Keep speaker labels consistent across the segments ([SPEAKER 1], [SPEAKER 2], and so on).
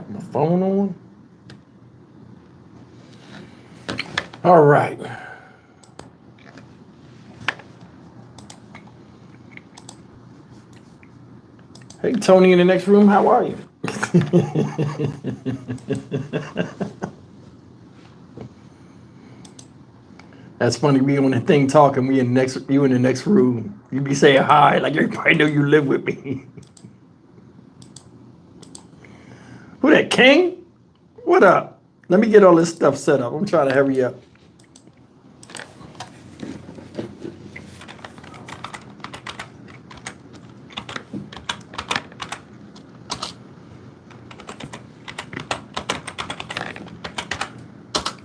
[SPEAKER 1] Got my phone on. All right. Hey, Tony in the next room, how are you? That's funny. We on the thing talking. We in the next. You in the next room. You be saying hi like everybody know you live with me. Who that King? What up? Let me get all this stuff set up. I'm trying to hurry up.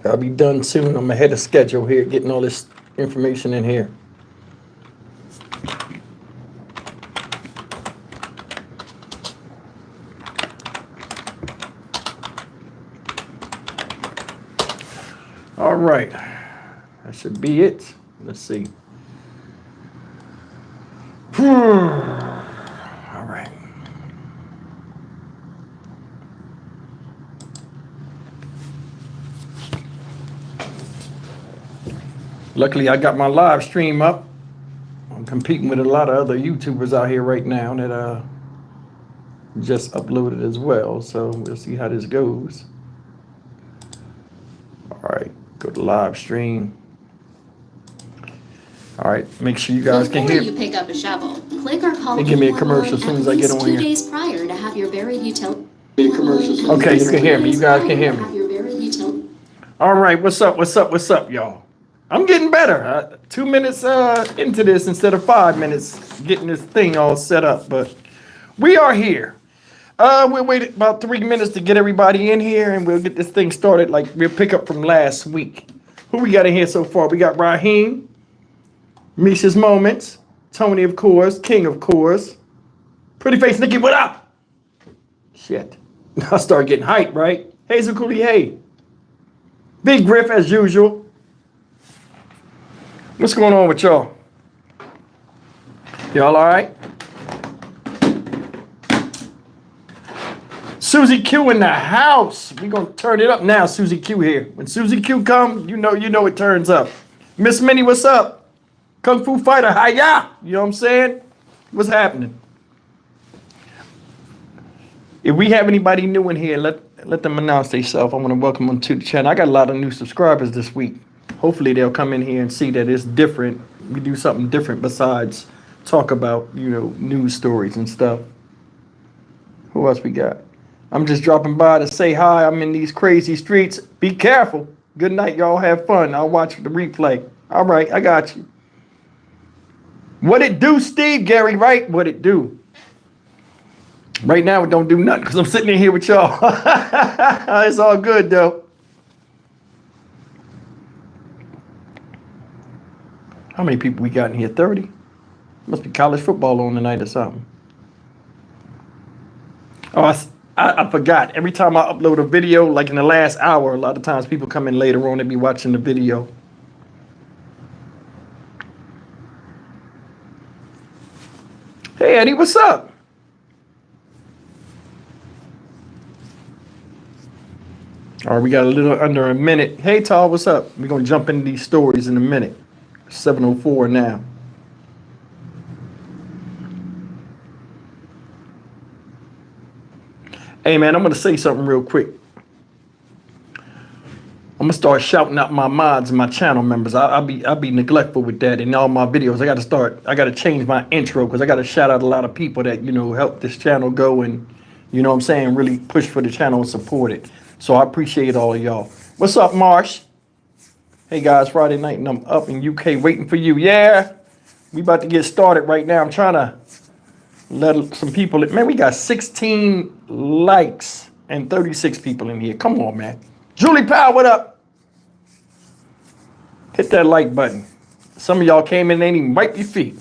[SPEAKER 1] I'll be done soon. I'm ahead of schedule here, getting all this information in here. All right, that should be it. Let's see. All right. Luckily, I got my live stream up. I'm competing with a lot of other YouTubers out here right now that just uploaded as well. So we'll see how this goes. All right, go to live stream. All right, make sure you guys can hear.
[SPEAKER 2] Before you pick up a shovel, click or call
[SPEAKER 1] give me a commercial as soon as I get on here.
[SPEAKER 2] 2 days prior to have your buried utility.
[SPEAKER 1] Okay, you can hear me. You guys can hear me. All right, what's up? What's up? What's up, y'all? I'm getting better. 2 minutes into this instead of 5 minutes getting this thing all set up, but we are here. We'll wait about 3 minutes to get everybody in here, and we'll get this thing started. Like we'll pick up from last week. Who we got in here so far? We got Raheem, Misha's Moments, Tony, of course, King, of course, Pretty Face Nikki. What up? Shit, I start getting hyped, right? Hazel Cooley, hey, Big Griff as usual. What's going on with y'all? Y'all all right? Susie Q in the house. We're going to turn it up now, Susie Q here. When Susie Q come, you know it turns up. Miss Minnie, what's up? Kung Fu Fighter, hi-ya. You know what I'm saying? What's happening? If we have anybody new in here, let them announce themselves. I want to welcome them to the channel. I got a lot of new subscribers this week. Hopefully they'll come in here and see that it's different. We do something different besides talk about, news stories and stuff. Who else we got? I'm just dropping by to say hi. I'm in these crazy streets. Be careful. Good night, y'all. Have fun. I'll watch the replay. All right, I got you. What it do, Steve? Gary, right? What it do? Right now, it don't do nothing because I'm sitting in here with y'all. It's all good, though. How many people we got in here? 30? Must be college football on tonight or something. Oh, I forgot. Every time I upload a video, like in the last hour, a lot of times people come in later on and be watching the video. Hey, Eddie, what's up? All right, we got a little under a minute. Hey, Tal, what's up? We're going to jump into these stories in a minute. 7:04 now. Hey man, I'm gonna say something real quick. I'm gonna start shouting out my mods and my channel members. I'll be neglectful with that in all my videos. I gotta change my intro because I gotta shout out a lot of people that help this channel go and what I'm saying, really push for the channel and support it. So I appreciate all of y'all. What's up, Marsh? Hey guys, Friday night and I'm up in UK waiting for you. Yeah, we about to get started right now. I'm trying to let some people in. Man, we got 16 likes and 36 people in here. Come on, man. Julie Powell, what up? Hit that like button. Some of y'all came in and ain't even wipe your feet.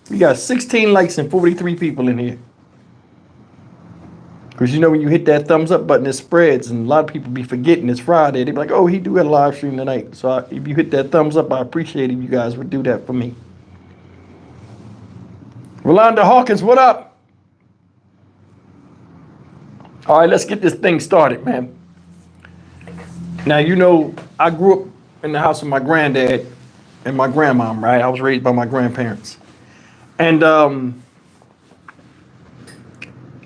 [SPEAKER 1] We got 16 likes and 43 people in here. Because when you hit that thumbs up button, it spreads, and a lot of people be forgetting it's Friday. They be like, oh, he do a live stream tonight. So if you hit that thumbs up, I appreciate it. You guys would do that for me. Rolanda Hawkins, what up? All right, let's get this thing started, man. Now, you know, I grew up in the house with my granddad and my grandmom, right? I was raised by my grandparents. And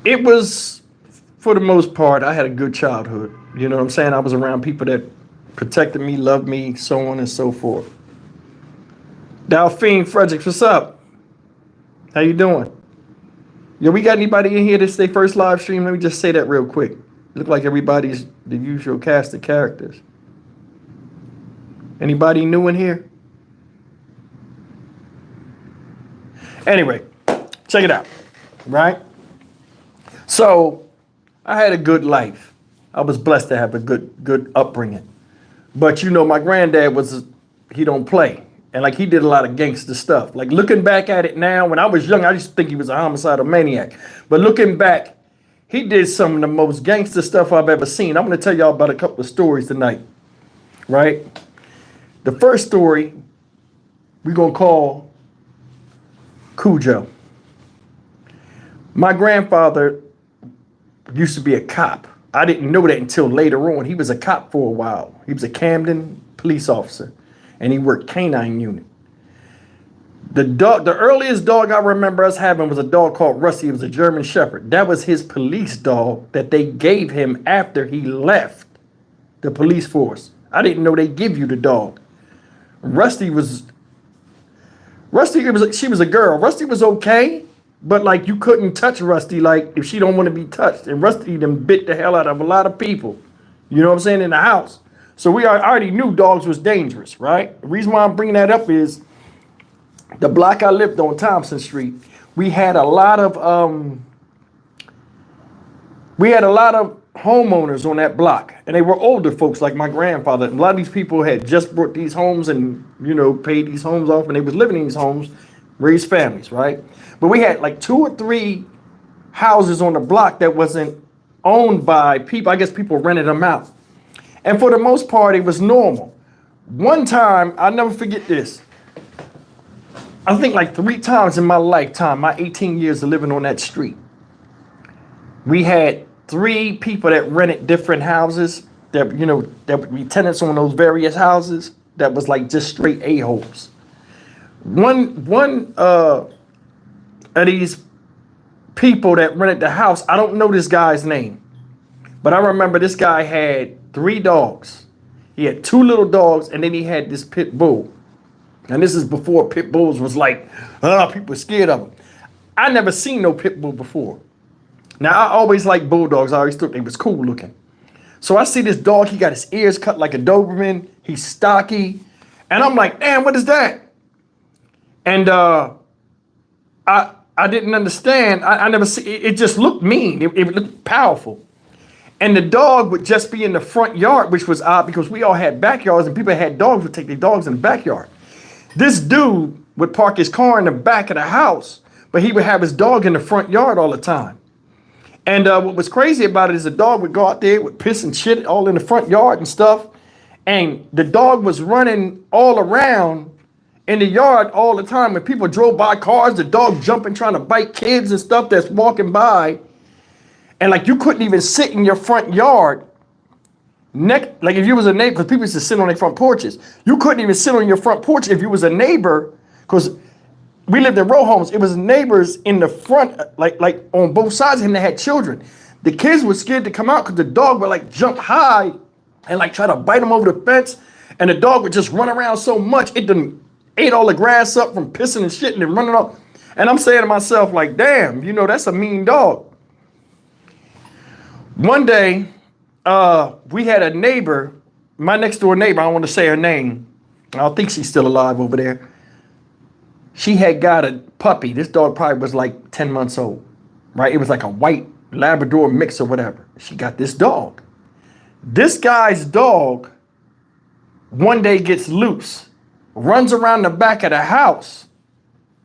[SPEAKER 1] it was, for the most part, I had a good childhood. You know what I'm saying? I was around people that protected me, loved me, so on and so forth. Delphine Fredericks, what's up? How you doing? Yo, we got anybody in here this their first live stream? Let me just say that real quick. Look like everybody's the usual cast of characters. Anybody new in here? Anyway, check it out, right? So I had a good life. I was blessed to have a good upbringing. But you know, my granddad he don't play. And like he did a lot of gangster stuff. Like looking back at it now, when I was young, I used to think he was a homicidal maniac. But looking back, he did some of the most gangster stuff I've ever seen. I'm gonna tell y'all about a couple of stories tonight, right? The first story we're gonna call Cujo. My grandfather used to be a cop. I didn't know that until later on. He was a cop for a while. He was a Camden police officer, and he worked canine unit. The earliest dog I remember us having was a dog called Rusty. It was a German Shepherd. That was his police dog that they gave him after he left the police force. I didn't know they give you the dog. She was a girl. Rusty was okay, but like you couldn't touch Rusty like if she don't want to be touched. And Rusty then bit the hell out of a lot of people. You know what I'm saying, in the house. So we already knew dogs was dangerous, right? The reason why I'm bringing that up is the block I lived on, Thompson Street. We had a lot of homeowners on that block, and they were older folks like my grandfather. And a lot of these people had just bought these homes and, you know, paid these homes off, and they was living in these homes, raised families, right? But we had like 2 or 3 houses on the block that wasn't owned by people. I guess people rented them out. And for the most part, it was normal. One time, I'll never forget this. I think like 3 times in my lifetime, my 18 years of living on that street, we had 3 people that rented different houses that, you know, that would be tenants on those various houses that was like just straight a-holes. One of these people that rented the house, I don't know this guy's name, but I remember this guy had 3 dogs. He had 2 little dogs, and then he had this pit bull. And this is before pit bulls was like, people were scared of them. I never seen no pit bull before. Now, I always liked bulldogs. I always thought they was cool looking. So I see this dog. He got his ears cut like a Doberman. He's stocky. And I'm like, damn, what is that? And I didn't understand. I never see it. It just looked mean. It looked powerful. And the dog would just be in the front yard, which was odd because we all had backyards and people that had dogs would take their dogs in the backyard. This dude would park his car in the back of the house, but he would have his dog in the front yard all the time. And what was crazy about it is the dog would go out there with piss and shit all in the front yard and stuff. And the dog was running all around in the yard all the time. When people drove by cars, the dog jumping, trying to bite kids and stuff that's walking by. And like you couldn't even sit in your front yard. Like if you was a neighbor, because people used to sit on their front porches. You couldn't even sit on your front porch if you was a neighbor, because we lived in row homes. It was neighbors in the front, like on both sides of him that had children. The kids were scared to come out because the dog would like jump high and like try to bite them over the fence. And the dog would just run around so much, it done ate all the grass up from pissing and shit and then running off. And I'm saying to myself, like, damn, you know, that's a mean dog. One day, we had a neighbor, my next door neighbor, I don't want to say her name. I don't think she's still alive over there. She had got a puppy. This dog probably was like 10 months old, right? It was like a white Labrador mix or whatever. She got this dog. This guy's dog one day gets loose, runs around the back of the house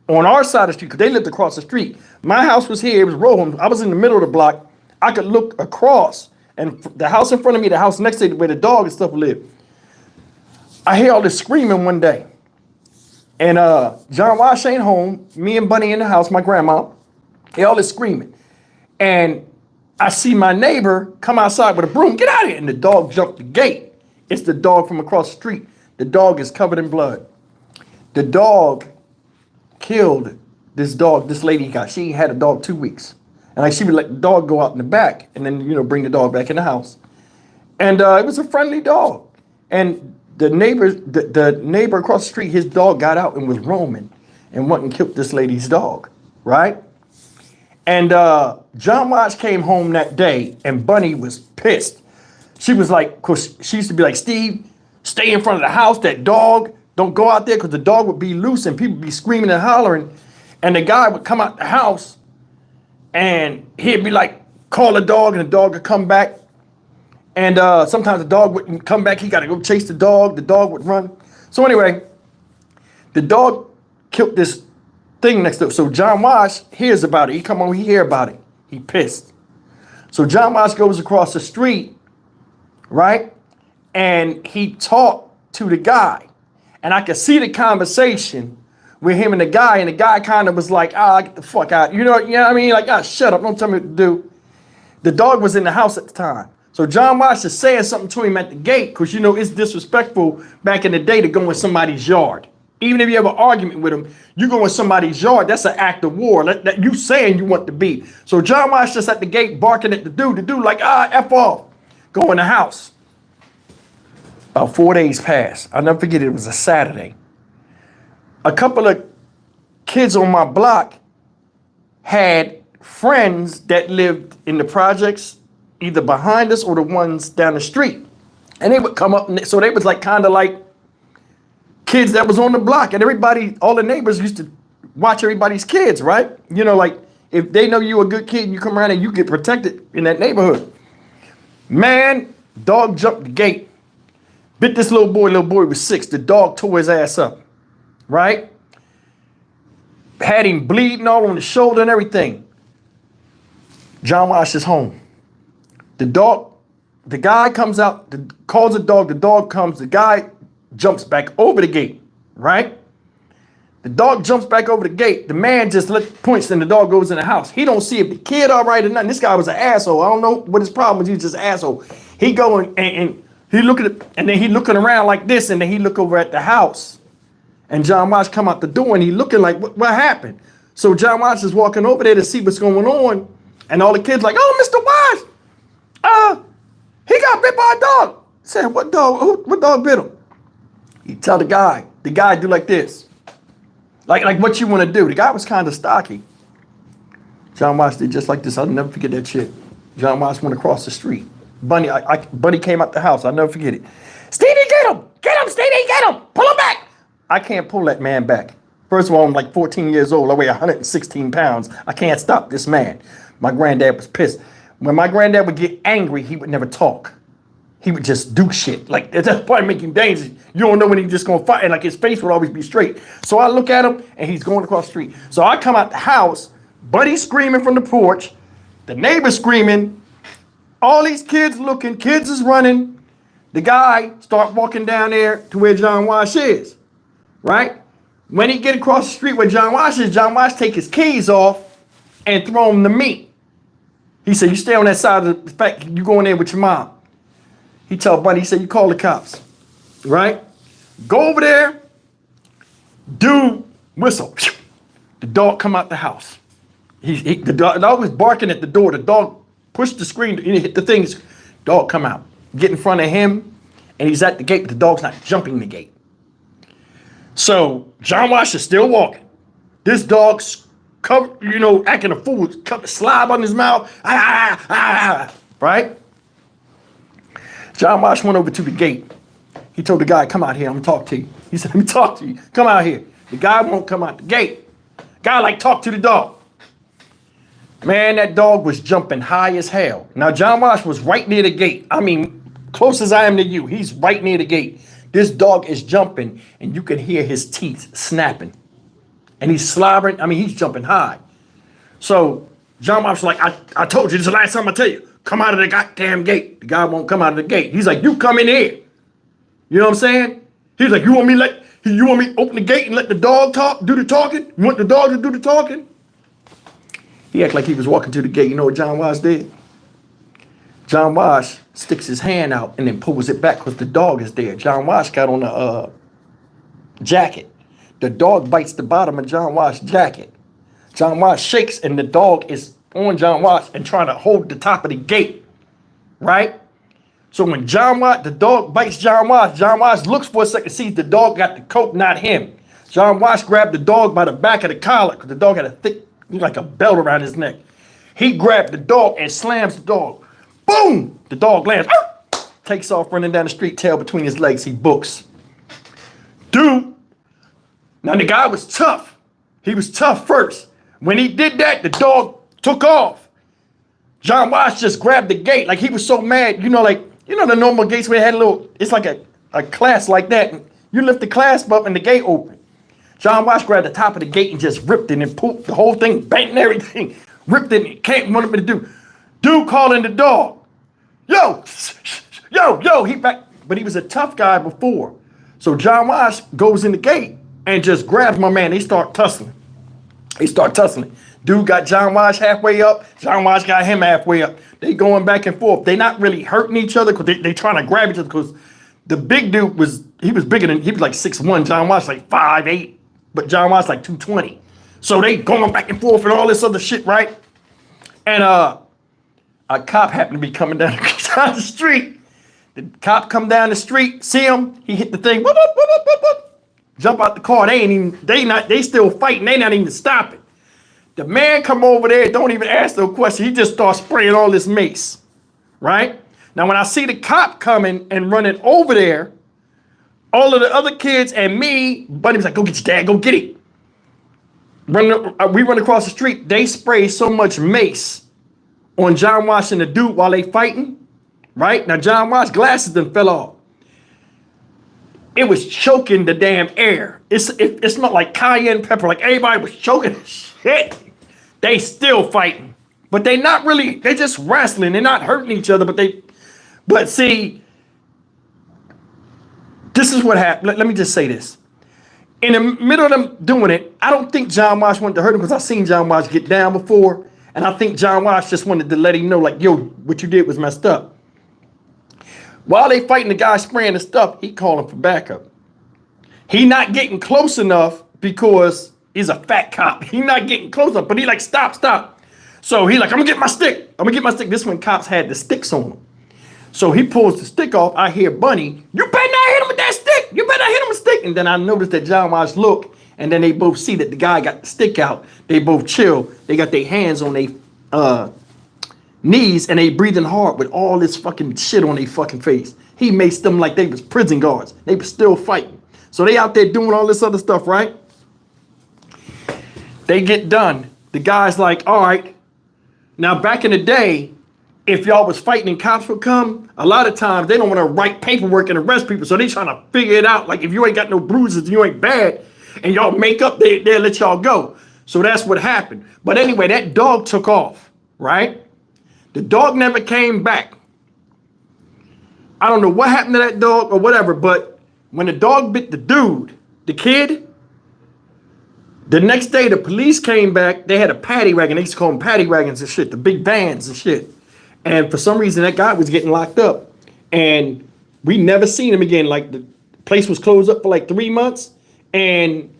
[SPEAKER 1] on our side of the street, because they lived across the street. My house was here, it was row home. I was in the middle of the block. I could look across, and the house in front of me, the house next to it, where the dog and stuff lived. I hear all this screaming one day. And John Wash ain't home, me and Bunny in the house, my grandma, hear all this screaming. And I see my neighbor come outside with a broom. Get out of here. And the dog jumped the gate. It's the dog from across the street. The dog is covered in blood. The dog killed this dog, this lady got. She had a dog 2 weeks. And like she would let the dog go out in the back and then, bring the dog back in the house. And it was a friendly dog. And the neighbor across the street, his dog got out and was roaming and went and killed this lady's dog, right? And John Watts came home that day and Bunny was pissed. She was like, of course, she used to be like, Steve, stay in front of the house, that dog, don't go out there because the dog would be loose and people would be screaming and hollering. And the guy would come out the house and he'd be like, call the dog and the dog would come back. And sometimes the dog wouldn't come back. He got to go chase the dog. The dog would run. So anyway, the dog killed this thing next to it. So John Wash hears about it. He come on, he hear about it. He pissed. So John Wash goes across the street, right? And he talked to the guy. And I could see the conversation with him and the guy kind of was like, get the fuck out. You know what I mean? Like, shut up. Don't tell me what to do. The dog was in the house at the time. So John Watts is saying something to him at the gate because, it's disrespectful back in the day to go in somebody's yard. Even if you have an argument with them, you go in somebody's yard, that's an act of war. That you saying you want to be. So John Watts just at the gate barking at the dude like, F off. Go in the house. About 4 days passed. I'll never forget it was a Saturday. A couple of kids on my block had friends that lived in the projects either behind us or the ones down the street. And they would come up, so they was like kind of like kids that was on the block. And everybody, all the neighbors used to watch everybody's kids, right? Like if they know you a good kid and you come around and you get protected in that neighborhood. Man, dog jumped the gate. Bit this little boy was 6. The dog tore his ass up, right? Had him bleeding all on the shoulder and everything. John Wash is home. The guy comes out, calls the dog comes, the guy jumps back over the gate, right? The dog jumps back over the gate. The man just points and the dog goes in the house. He don't see if the kid all right or nothing. This guy was an asshole. I don't know what his problem was. He was just an asshole. He going and he looking at, and then he looking around like this, and then he look over at the house. And John Watts come out the door and he looking like, what happened? So John Watts is walking over there to see what's going on. And all the kids like, oh, Mr. Watts, he got bit by a dog. He said, what dog? What dog bit him? He tell the guy do like this. Like what you want to do. The guy was kind of stocky. John Watts did just like this. I'll never forget that shit. John Watts went across the street. Bunny came out the house. I'll never forget it. Stevie, get him! Get him, Stevie, get him! Pull him back! I can't pull that man back. First of all, I'm like 14 years old. I weigh 116 pounds. I can't stop this man. My granddad was pissed. When my granddad would get angry, he would never talk. He would just do shit. Like, that's probably make him dangerous. You don't know when he's just going to fight. And like his face would always be straight. So I look at him and he's going across the street. So I come out the house, Buddy's screaming from the porch, the neighbor's screaming, all these kids looking, kids is running. The guy start walking down there to where John Wash is, right? When he get across the street where John Wash is, John Wash take his keys off and throw him to me. He said, you stay on that side of the fact you go in there with your mom. He tell Buddy, he said, you call the cops, right? Go over there, dude, whistle. The dog come out the house. The dog was barking at the door. The dog pushed the screen, hit the things. Dog come out, get in front of him, and he's at the gate, but the dog's not jumping the gate. So John Wash is still walking. This dog's covered, acting a fool, slob on his mouth, right? John Wash went over to the gate. He told the guy, come out here, I'm gonna talk to you. He said, let me talk to you, come out here. The guy won't come out the gate. Guy talk to the dog. Man, that dog was jumping high as hell. Now, John Wash was right near the gate. I mean, close as I am to you, he's right near the gate. This dog is jumping, and you can hear his teeth snapping. And he's slobbering. I mean, he's jumping high. So John Wash was like, I told you, this is the last time I tell you, come out of the goddamn gate. The guy won't come out of the gate. He's like, you come in here. You know what I'm saying? He's like, you want me to open the gate and let the dog do the talking? You want the dog to do the talking? He acted like he was walking to the gate. You know what John Wash did? John Wash sticks his hand out and then pulls it back because the dog is there. John Wash got on a jacket. The dog bites the bottom of John Wash's jacket. John Wash shakes and the dog is on John Wash and trying to hold the top of the gate, right? So when the dog bites John Wash looks for a second, sees the dog got the coat, not him. John Wash grabbed the dog by the back of the collar because the dog had a thick, like a belt around his neck. He grabbed the dog and slams the dog. Boom! The dog lands, takes off running down the street, tail between his legs. He books. Dude, now the guy was tough. He was tough first. When he did that, the dog took off. John Wash just grabbed the gate like he was so mad. You know the normal gates where it had it's like a clasp like that. And you lift the clasp up and the gate open. John Wash grabbed the top of the gate and just ripped it and pulled the whole thing, bent and everything. Ripped it and can't want me to do. Dude calling the dog. Yo, he back. But he was a tough guy before. So John Wash goes in the gate and just grabs my man. They start tussling. Dude got John Wash halfway up. John Wash got him halfway up. They going back and forth. They not really hurting each other because they trying to grab each other because the big dude was bigger than, he was like 6'1". John Wash like 5'8". But John Wash like 220. So they going back and forth and all this other shit, right? And a cop happened to be coming down the street. The cop come down the street, see him, he hit the thing, whoop, whoop, whoop, whoop, whoop, jump out the car. They still fighting. They not even stopping. The man come over there, don't even ask no question. He just starts spraying all this mace, right? Now, when I see the cop coming and running over there, all of the other kids and me, Buddy was like, go get your dad, go get it. We run across the street. They spray so much mace on John Wash and the dude while they fighting, right? Now, John Wash's glasses then fell off. It was choking the damn air. It smelled like cayenne pepper, like everybody was choking shit. They still fighting, but they not really, they just wrestling. They're not hurting each other, but see, this is what happened. Let me just say this. In the middle of them doing it, I don't think John Wash wanted to hurt him because I've seen John Wash get down before. And I think John Wash just wanted to let him know, like, yo, what you did was messed up. While they fighting, the guy spraying the stuff, he calling for backup. He not getting close enough because he's a fat cop. He not getting close enough, but he like, stop. So he like, I'm gonna get my stick. This one cops had the sticks on him. So he pulls the stick off. I hear Bunny, you better not hit him with that stick. You better not hit him with a stick. And then I noticed that John Wash look, and then they both see that the guy got the stick out. They both chill. They got their hands on their knees, and they breathing hard with all this fucking shit on their fucking face. He maced them like they was prison guards. They was still fighting. So they out there doing all this other stuff, right? They get done. The guy's like, all right. Now, back in the day, if y'all was fighting and cops would come, a lot of times they don't want to write paperwork and arrest people. So they trying to figure it out. Like if you ain't got no bruises, you ain't bad, and y'all make up, they'll let y'all go. So that's what happened. But anyway, that dog took off, right? The dog never came back. I don't know what happened to that dog or whatever, but when the dog bit the dude, the kid, the next day the police came back. They had a paddy wagon. They used to call them paddy wagons and shit, the big vans and shit. And for some reason, that guy was getting locked up. And we never seen him again. Like the place was closed up for like 3 months. And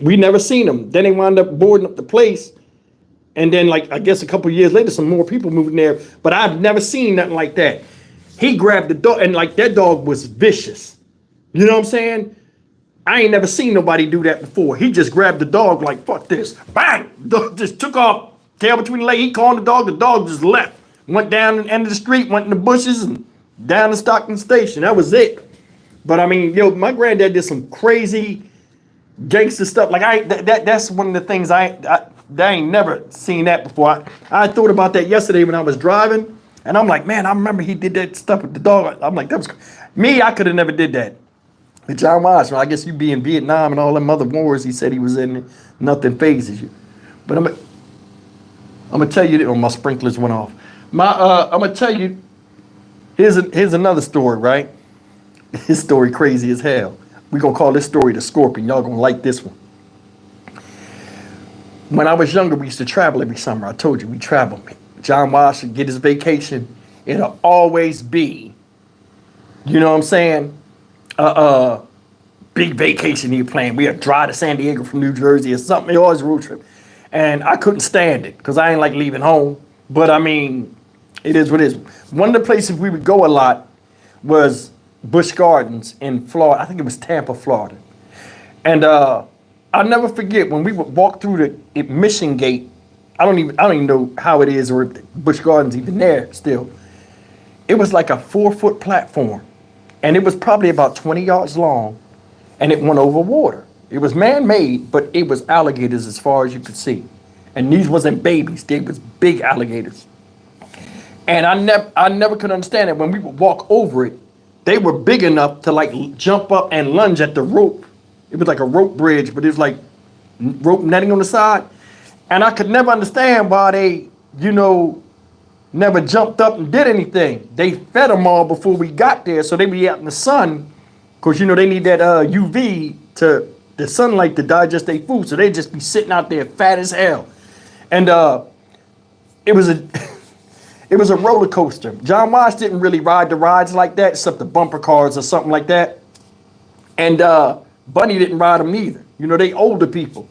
[SPEAKER 1] we never seen him. Then they wound up boarding up the place. And then, like, I guess a couple of years later, some more people moved in there. But I've never seen nothing like that. He grabbed the dog, and like that dog was vicious. You know what I'm saying? I ain't never seen nobody do that before. He just grabbed the dog like, fuck this. Bang! The dog just took off, tail between the legs. He called the dog just left. Went down the end of the street, went in the bushes, and down to Stockton Station. That was it. But I mean, yo, my granddad did some crazy gangster stuff. Like that's one of the things I ain't never seen that before. I thought about that yesterday when I was driving, and I'm like, man, I remember he did that stuff with the dog. I'm like, that was me. I could have never did that. But John Wash, well, I guess you be in Vietnam and all them other wars he said he was in, nothing phases you. But I'm gonna tell you that, oh, my sprinklers went off. I'm gonna tell you, here's another story, right? This story crazy as hell. We're gonna call this story the Scorpion. Y'all gonna like this one. When I was younger, we used to travel every summer. I told you we traveled John Wash should get his vacation, it'll always be, you know what I'm saying? Big vacation he planned. We had drive to San Diego from New Jersey or something. It always a road trip. And I couldn't stand it because I ain't like leaving home. But I mean, it is what it is. One of the places we would go a lot was Busch Gardens in Florida. I think it was Tampa, Florida. And I'll never forget when we would walk through the admission gate. I don't even know how it is or if Busch Gardens even there still. It was like a 4-foot platform. And it was probably about 20 yards long. And it went over water. It was man-made, but it was alligators as far as you could see. And these wasn't babies, they was big alligators. And I never could understand it. When we would walk over it, they were big enough to like jump up and lunge at the rope. It was like a rope bridge, but it was like rope netting on the side. And I could never understand why they, never jumped up and did anything. They fed them all before we got there, so they be out in the sun. Because, they need that UV the sunlight to digest their food. So they just be sitting out there fat as hell. And it was a roller coaster. John Wash didn't really ride the rides like that, except the bumper cars or something like that. And Bunny didn't ride them either. They older people.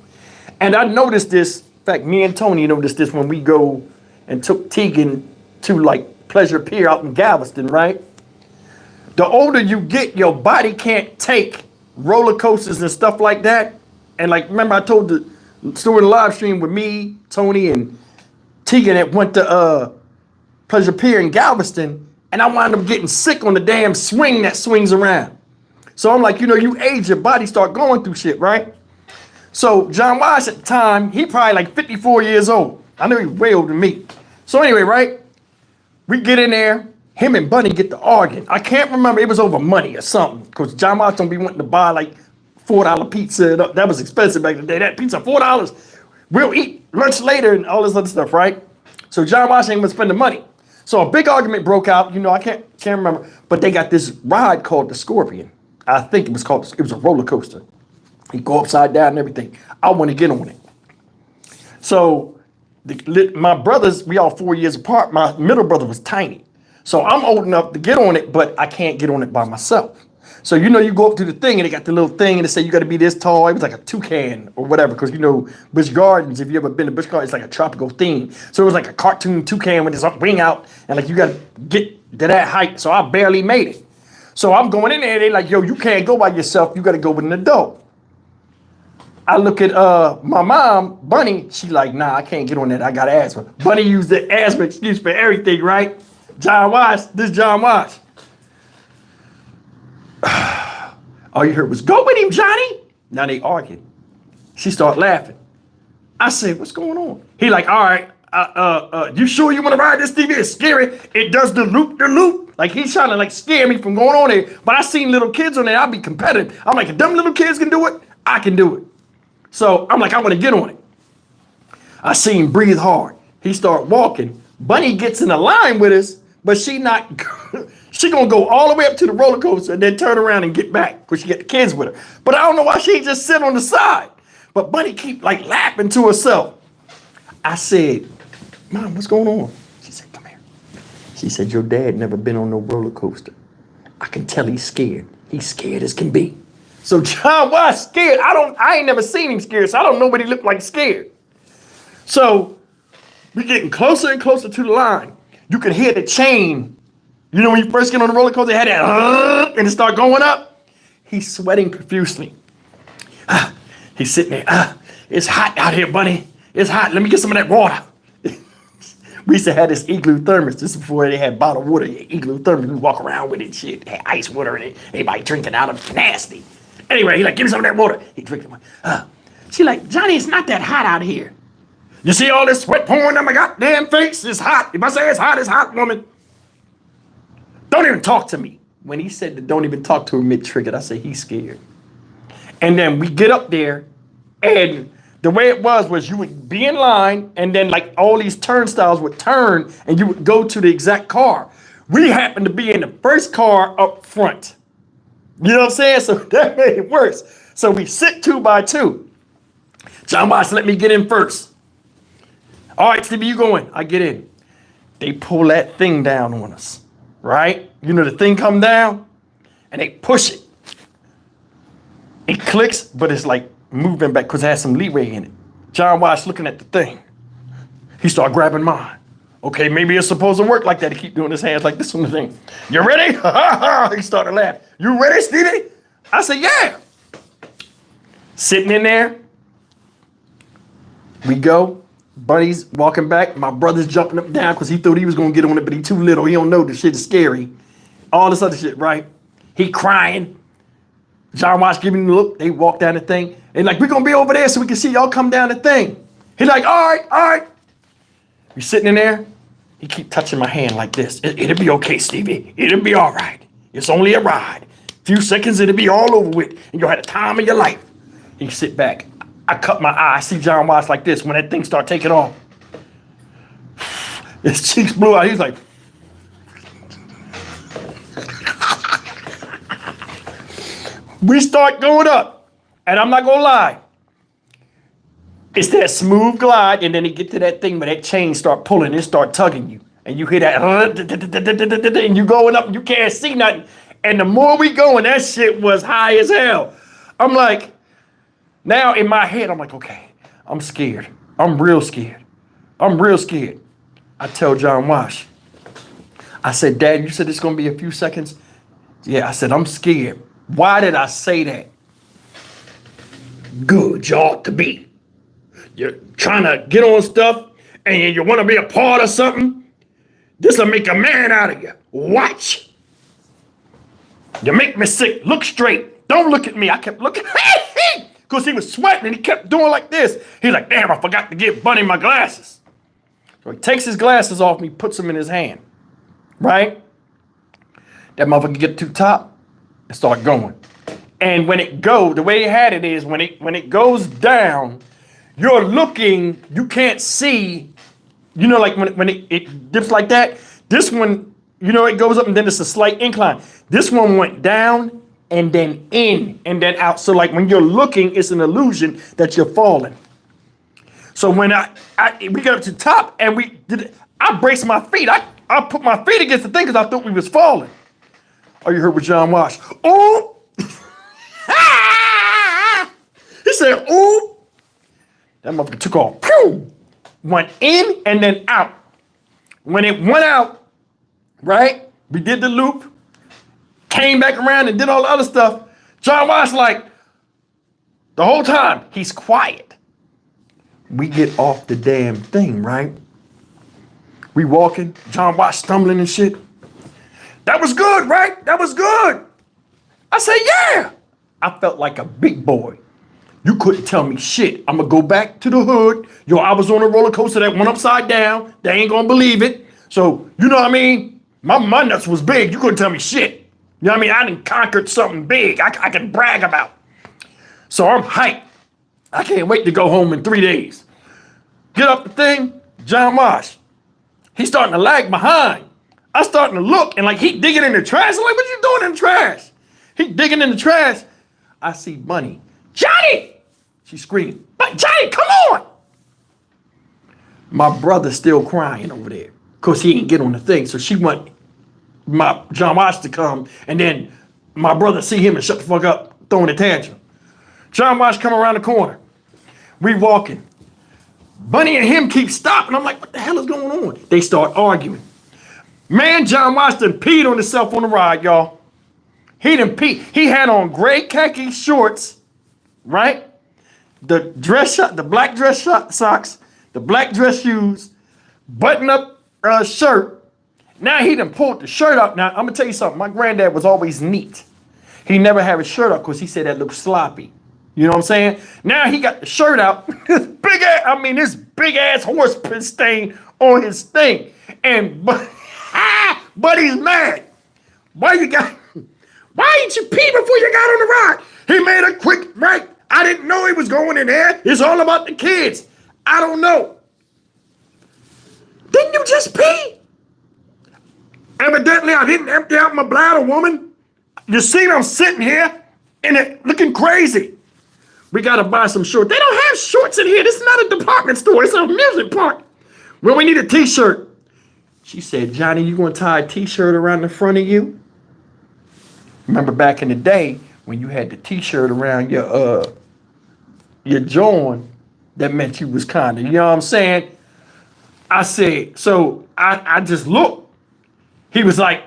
[SPEAKER 1] And I noticed this, in fact, me and Tony noticed this when we go and took Tegan to like Pleasure Pier out in Galveston, right? The older you get, your body can't take roller coasters and stuff like that. And like, remember I told the story in the live stream with me, Tony, and Tegan that went to Pleasure Pier in Galveston, and I wound up getting sick on the damn swing that swings around. So I'm like, you age, your body start going through shit, right? So John Wash at the time, he probably like 54 years old. I know he's way older than me. So anyway, right? We get in there. Him and Bunny get to arguing. I can't remember. It was over money or something. Because John Wash don't be wanting to buy like $4 pizza. That was expensive back in the day. That pizza, $4. We'll eat lunch later and all this other stuff, right? So John Wash ain't gonna spend the money. So a big argument broke out. I can't remember. But they got this ride called the Scorpion. I think it was a roller coaster. You go upside down and everything. I want to get on it. So my brothers, we all 4 years apart. My middle brother was tiny. So I'm old enough to get on it, but I can't get on it by myself. So, you go up to the thing and they got the little thing and they say you got to be this tall. It was like a toucan or whatever. Because, Busch Gardens, if you ever been to Busch Gardens, it's like a tropical theme. So it was like a cartoon toucan with his wing out. And like you got to get to that height. So I barely made it. So I'm going in there. They like, yo, you can't go by yourself. You got to go with an adult. I look at my mom, Bunny. She like, nah, I can't get on that. I got asthma. Bunny used the asthma excuse for everything, right? John Wash, this John Wash. All you heard was, go with him, Johnny. Now they arguing. She started laughing. I said, what's going on? He like, all right, you sure you want to ride this TV? It's scary. It does the loop. Like he's trying to like scare me from going on there. But I seen little kids on there. I'll be competitive. I'm like, if them little kids can do it, I can do it. So I'm like, I want to get on it. I seen him breathe hard. He start walking. Bunny gets in a line with us, but she gonna go all the way up to the roller coaster and then turn around and get back because she got the kids with her. But I don't know why she just sit on the side. But Bunny keep like laughing to herself. I said, Mom, what's going on? She said, come here. She said, your dad never been on no roller coaster. I can tell he's scared. He's scared as can be. So John was scared. I ain't never seen him scared, so I don't know what he looked like scared. So we're getting closer and closer to the line. You could hear the chain. When you first get on the roller coaster, it had that, and it start going up. He's sweating profusely. He's sitting there. It's hot out here, Bunny. It's hot. Let me get some of that water. We used to have this igloo thermos. This is before they had bottled water. Igloo thermos. We walk around with it, shit. Had ice water in it. Everybody drinking out of it. Nasty. Anyway, he like, give me some of that water. He drinking. She like, Johnny, it's not that hot out here. You see all this sweat pouring down my goddamn face? It's hot. If I say it's hot, woman. Don't even talk to me. When he said that don't even talk to him mid-triggered, I said he's scared. And then we get up there, and the way it was you would be in line, and then like all these turnstiles would turn, and you would go to the exact car. We happened to be in the first car up front. You know what I'm saying? So that made it worse. So we sit 2 by 2. John Watts let me get in first. All right, Stevie, you go in. I get in. They pull that thing down on us, right? You know, the thing come down and they push it. It clicks, but it's like moving back because it has some leeway in it. John Watts looking at the thing. He started grabbing mine. Okay, maybe it's supposed to work like that. He keep doing his hands like this on the thing. You ready? He started laughing. You ready, Stevie? I said, yeah. Sitting in there. We go. Buddy's walking back. My brother's jumping up and down because he thought he was going to get on it, but he too little. He don't know the shit is scary. All this other shit, right? He crying. John Watts giving him a look. They walk down the thing. And like, we're going to be over there so we can see y'all come down the thing. He's like, all right. We sitting in there. He keep touching my hand like this. It'll be okay, Stevie. It'll be all right. It's only a ride. Few seconds, it'll be all over with. And you'll have the time of your life. He sit back. I cut my eye. I see John Watts like this when that thing start taking off. His cheeks blew out. He's like, we start going up. And I'm not going to lie. It's that smooth glide, and then it get to that thing where that chain start pulling, it start tugging you. And you hear that, and you going up, and you can't see nothing. And the more we going, that shit was high as hell. I'm like, now in my head, I'm like, okay, I'm scared. I'm real scared. I tell John Wash, I said, Dad, you said it's going to be a few seconds? Yeah, I said, I'm scared. Why did I say that? Good, you ought to be. You're trying to get on stuff and you want to be a part of something. This will make a man out of you. Watch. You make me sick. Look straight. Don't look at me. I kept looking because he was sweating and he kept doing like this. He's like, damn, I forgot to give Bunny my glasses. So he takes his glasses off and he puts them in his hand. Right? That motherfucker get to the top and start going. And when it goes, the way he had it is when it goes down, you're looking, you can't see, you know, like when it dips like that. This one, you know, it goes up and then it's a slight incline. This one went down and then in and then out. So like when you're looking, it's an illusion that you're falling. So when we got up to the top and I braced my feet. I put my feet against the thing because I thought we was falling. Oh, you heard with John Wash. Oh! He said, oh! That motherfucker took off. Pew! Went in and then out. When it went out, right? We did the loop, came back around and did all the other stuff. John Wash, like, the whole time, he's quiet. We get off the damn thing, right? We walking, John Wash stumbling and shit. That was good, right? That was good. I said, yeah. I felt like a big boy. You couldn't tell me shit. I'm going to go back to the hood. Yo, I was on a roller coaster that went upside down. They ain't going to believe it. So, you know what I mean? My nuts was big. You couldn't tell me shit. You know what I mean? I done conquered something big. I can brag about. So I'm hyped. I can't wait to go home in 3 days. Get up the thing. John Wash. He's starting to lag behind. I'm starting to look and like he digging in the trash. I'm like, what you doing in the trash? He digging in the trash. I see Bunny. Johnny! She screamed, but Johnny, come on! My brother's still crying over there because he didn't get on the thing. So she want my John Wash to come and then my brother see him and shut the fuck up, throwing a tantrum. John Wash come around the corner. We walking. Bunny and him keep stopping. I'm like, what the hell is going on? They start arguing. Man, John Wash done peed on himself on the ride, y'all. He done peed. He had on gray khaki shorts, right? The black dress socks, the black dress shoes, button up shirt. Now he done pulled the shirt up. Now, I'm gonna tell you something. My granddad was always neat. He never had his shirt up because he said that looked sloppy. You know what I'm saying? Now he got the shirt out. This big ass horse piss stain on his thing. And Buddy's mad. Why ain't you pee before you got on the ride? He made a quick right. I didn't know he was going in there. It's all about the kids. I don't know. Didn't you just pee? Evidently, I didn't empty out my bladder, woman. You see, I'm sitting here and it looking crazy. We gotta buy some shorts. They don't have shorts in here. This is not a department store. It's an amusement park. Well, we need a t-shirt. She said, Johnny, you gonna tie a t-shirt around the front of you? Remember back in the day when you had the t-shirt around your joint, that meant you was kinda, you know what I'm saying? I said, so I just looked. He was like,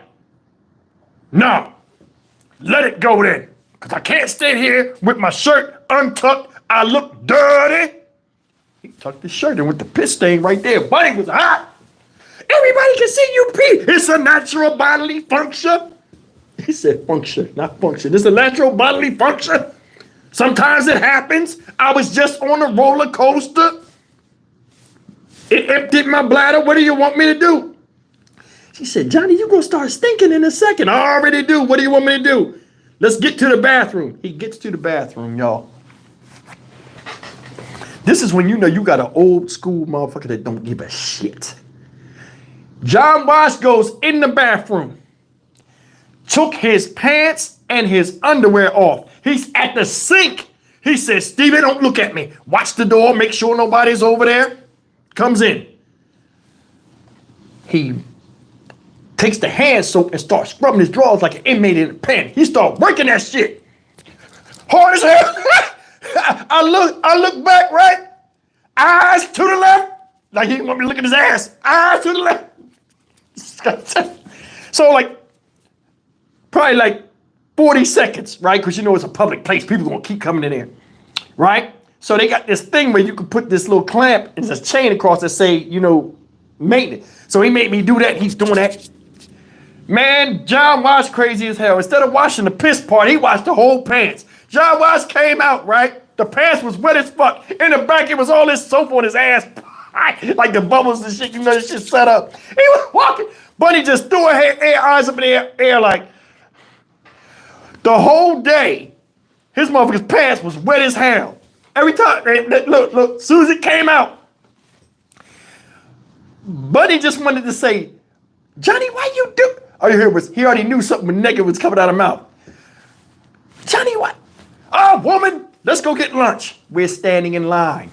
[SPEAKER 1] no, let it go then. Cause I can't stay here with my shirt untucked. I look dirty. He tucked his shirt in with the piss stain right there. Buddy was hot. Everybody can see you pee. It's a natural bodily function. He said function, not function. It's a natural bodily function. Sometimes it happens. I was just on a roller coaster. It emptied my bladder. What do you want me to do? She said, Johnny, you gonna start stinking in a second. I already do. What do you want me to do? Let's get to the bathroom. He gets to the bathroom, y'all. This is when you know you got an old school motherfucker that don't give a shit. John Wash goes in the bathroom, took his pants and his underwear off. He's at the sink. He says, Stevie, don't look at me. Watch the door, make sure nobody's over there. Comes in. He takes the hand soap and starts scrubbing his drawers like an inmate in a pen. He starts working that shit. Hard as hell. I look back, right? Eyes to the left. Like he want me to look at his ass. Eyes to the left. So like, probably like 40 seconds, right? Because you know it's a public place. People gonna keep coming in there, right? So they got this thing where you can put this little clamp and this chain across that say, you know, maintenance. So he made me do that. He's doing that. Man, John Wash crazy as hell. Instead of washing the piss part, he washed the whole pants. John Wash came out, right? The pants was wet as fuck. In the back, it was all this soap on his ass. Like the bubbles and shit, you know, this shit set up. He was walking. Bunny just threw her eyes up in the air like, the whole day, his motherfucker's pants was wet as hell. Every time, look, Susie came out. Buddy just wanted to say, Johnny, why you do? All you heard was, he already knew something when naked was coming out of mouth. Johnny, what? Oh, woman, let's go get lunch. We're standing in line.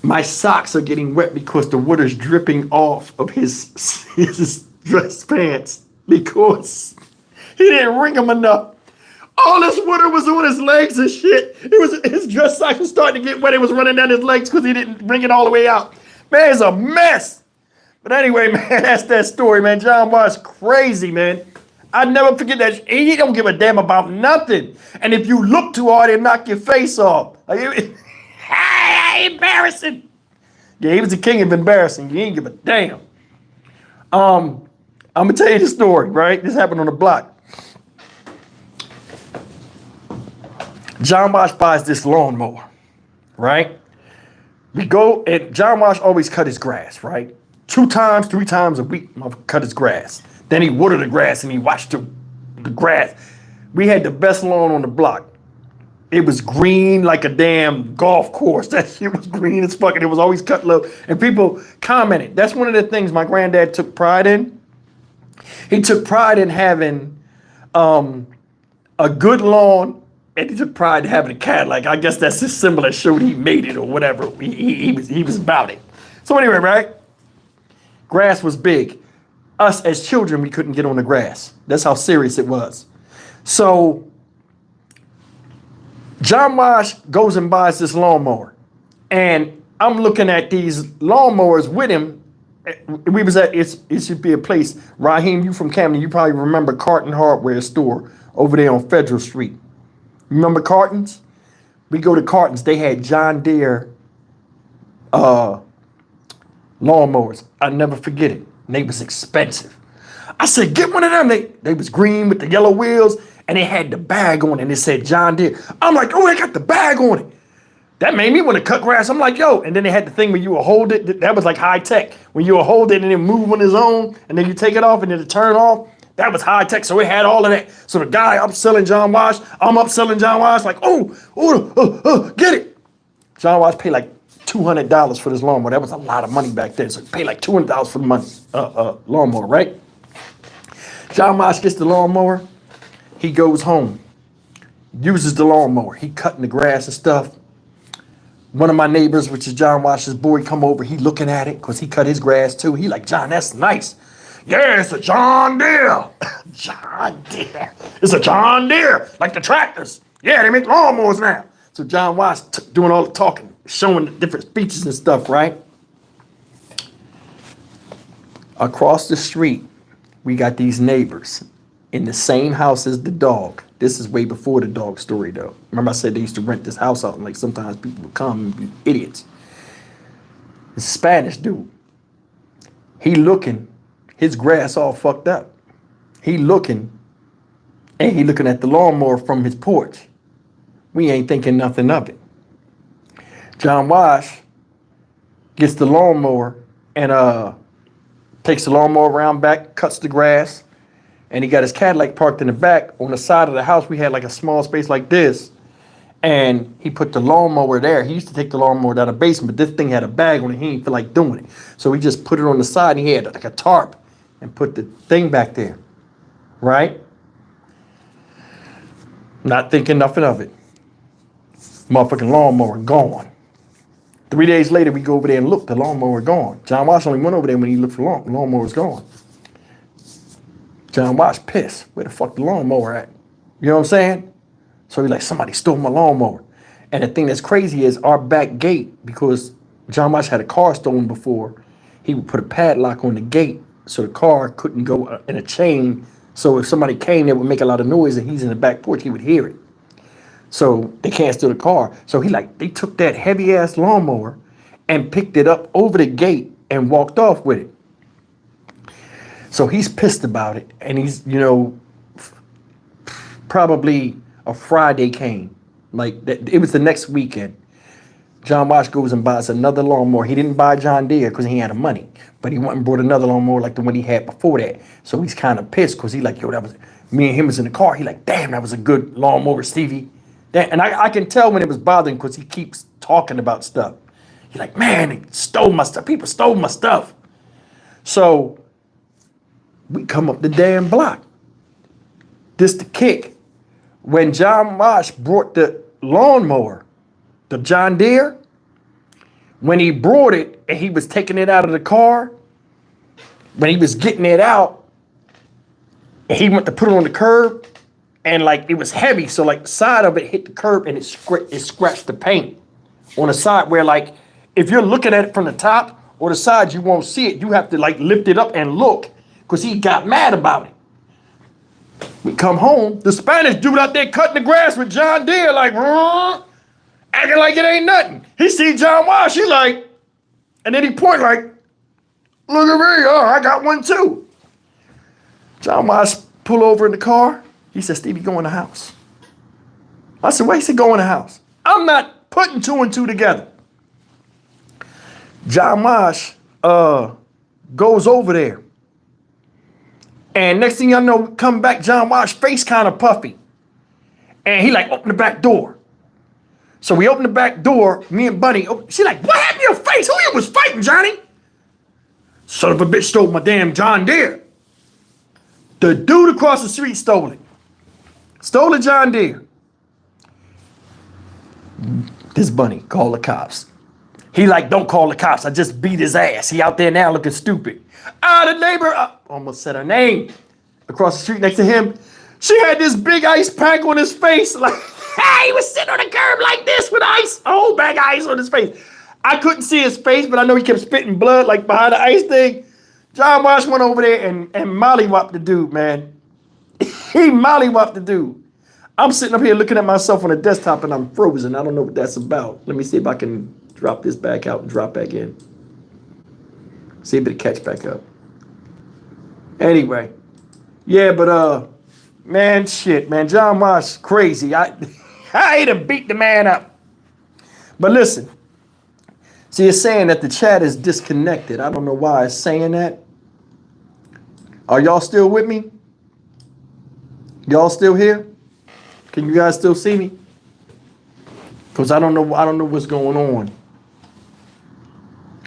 [SPEAKER 1] My socks are getting wet because the water's dripping off of his dress pants because he didn't wring them enough. All this water was on his legs and shit. His dress socks was starting to get wet. It was running down his legs because he didn't wring it all the way out. Man, it's a mess. But anyway, man, that's that story, man. John Wash crazy, man. I never forget that. He don't give a damn about nothing. And if you look too hard, he'll knock your face off. Like, embarrassing. Yeah, he was the king of embarrassing. He didn't give a damn. I'm gonna tell you the story, right? This happened on the block. John Wash buys this lawnmower, right? We go, and John Wash always cut his grass, right? 2 times, 3 times a week, cut his grass. Then he watered the grass and he watched the grass. We had the best lawn on the block. It was green like a damn golf course. That shit was green as fuck, and it was always cut low. And people commented. That's one of the things my granddad took pride in. He took pride in having a good lawn, and he took pride in having a Cadillac. I guess that's his symbol that showed he made it or whatever. He was about it. So anyway, right? Grass was big. Us as children, we couldn't get on the grass. That's how serious it was. So John Wash goes and buys this lawnmower. And I'm looking at these lawnmowers with him. We was at, it should be a place, Raheem, you from Camden, you probably remember Carton Hardware store over there on Federal Street. Remember Cartons? We go to Cartons, they had John Deere lawnmowers. I'll never forget it. And they was expensive. I said, get one of them. They was green with the yellow wheels, and they had the bag on it, and it said John Deere. I'm like, oh, they got the bag on it. That made me want to cut grass. I'm like, yo. And then they had the thing where you would hold it. That was like high tech. When you would hold it and it move on its own, and then you take it off and then it turn off. That was high tech. So it had all of that. So the guy upselling John Wash, I'm upselling John Wash, like, get it. John Wash paid like $200 for this lawnmower. That was a lot of money back then. So he paid like $200 for the money, lawnmower, right? John Wash gets the lawnmower. He goes home, uses the lawnmower. He cutting the grass and stuff. One of my neighbors, which is John Wash's boy, come over. He looking at it because he cut his grass too. He like, John, that's nice. Yeah, it's a John Deere. John Deere. It's a John Deere, like the tractors. Yeah, they make lawnmowers now. So John Wash doing all the talking, showing the different features and stuff, right? Across the street, we got these neighbors in the same house as the dog. This is way before the dog story, though. Remember I said they used to rent this house out, and like sometimes people would come and be idiots. The Spanish dude, he looking, his grass all fucked up. He looking, and he looking at the lawnmower from his porch. We ain't thinking nothing of it. John Wash gets the lawnmower and takes the lawnmower around back, cuts the grass, and he got his Cadillac parked in the back. On the side of the house, we had like a small space like this, and he put the lawnmower there. He used to take the lawnmower down the basement, but this thing had a bag on it. He didn't feel like doing it. So he just put it on the side, and he had like a tarp and put the thing back there, right? Not thinking nothing of it. Motherfucking lawnmower gone. 3 days later, we go over there and look, the lawnmower gone. John Wash only went over there when he looked for lawnmower's gone. John Wash pissed. Where the fuck the lawnmower at? You know what I'm saying? So he's like, somebody stole my lawnmower. And the thing that's crazy is our back gate, because John Wash had a car stolen before, he would put a padlock on the gate so the car couldn't go in a chain. So if somebody came, they would make a lot of noise and he's in the back porch, he would hear it. So they can't steal the car. So they took that heavy ass lawnmower and picked it up over the gate and walked off with it. So he's pissed about it. And he's, probably a Friday came. It was the next weekend. John Wash goes and buys another lawnmower. He didn't buy John Deere because he had the money, but he went and bought another lawnmower like the one he had before that. So he's kind of pissed because he like, that was, me and him was in the car. He like, damn, that was a good lawnmower, Stevie. And I can tell when it was bothering because he keeps talking about stuff. He's like, man, they stole my stuff. People stole my stuff. So we come up the damn block. This the kick. When John Wash brought the lawnmower, the John Deere, when he brought it and he was taking it out of the car, when he was getting it out, and he went to put it on the curb, and it was heavy, so the side of it hit the curb and it scratched the paint on the side where if you're looking at it from the top or the side, you won't see it. You have to lift it up and look because he got mad about it. We come home, the Spanish dude out there cutting the grass with John Deere acting like it ain't nothing. He see John Wash, he and then he point look at me, I got one too. John Wash pull over in the car. He said, Stevie, go in the house. I said, why? He said, go in the house. I'm not putting two and two together. John Wash goes over there. And next thing y'all know, come back, John Wash face kind of puffy. And he open the back door. So we open the back door, me and Buddy, she what happened to your face? Who you was fighting, Johnny? Son of a bitch stole my damn John Deere. The dude across the street stole it. Stole the John Deere. This Bunny called the cops. He don't call the cops. I just beat his ass. He out there now looking stupid. The neighbor, almost said her name. Across the street next to him, she had this big ice pack on his face. He was sitting on the curb like this with ice, a whole bag of ice on his face. I couldn't see his face, but I know he kept spitting blood behind the ice thing. John Wash went over there and mollywopped the dude, man. He mollywopped the dude. I'm sitting up here looking at myself on the desktop and I'm frozen. I don't know what that's about. Let me see if I can drop this back out and drop back in. See if it catch back up. Anyway. Yeah, but man, shit, man. John Wash, crazy. I hate to beat the man up. But listen. See, it's saying that the chat is disconnected. I don't know why it's saying that. Are y'all still with me? Y'all still here? Can you guys still see me? Because I don't know what's going on.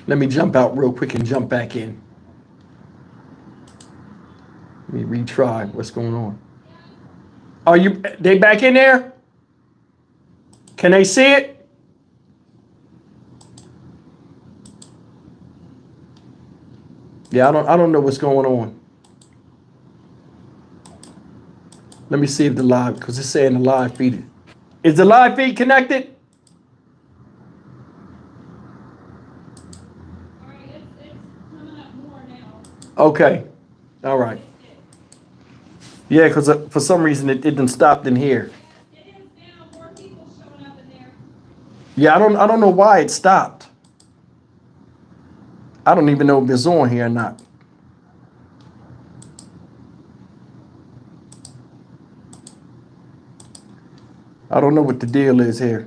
[SPEAKER 1] Let me jump out real quick and jump back in. Let me retry what's going on. They back in there? Can they see it? Yeah, I don't know what's going on. Let me see if the live, because it's saying the live feed. Is the live feed connected?
[SPEAKER 3] All right, it's coming up more now.
[SPEAKER 1] Okay. All right. Yeah, because for some reason it didn't stop in here.
[SPEAKER 3] Yeah, it is now. More people showing up in there.
[SPEAKER 1] Yeah, I don't know why it stopped. I don't even know if it's on here or not. I don't know what the deal is here.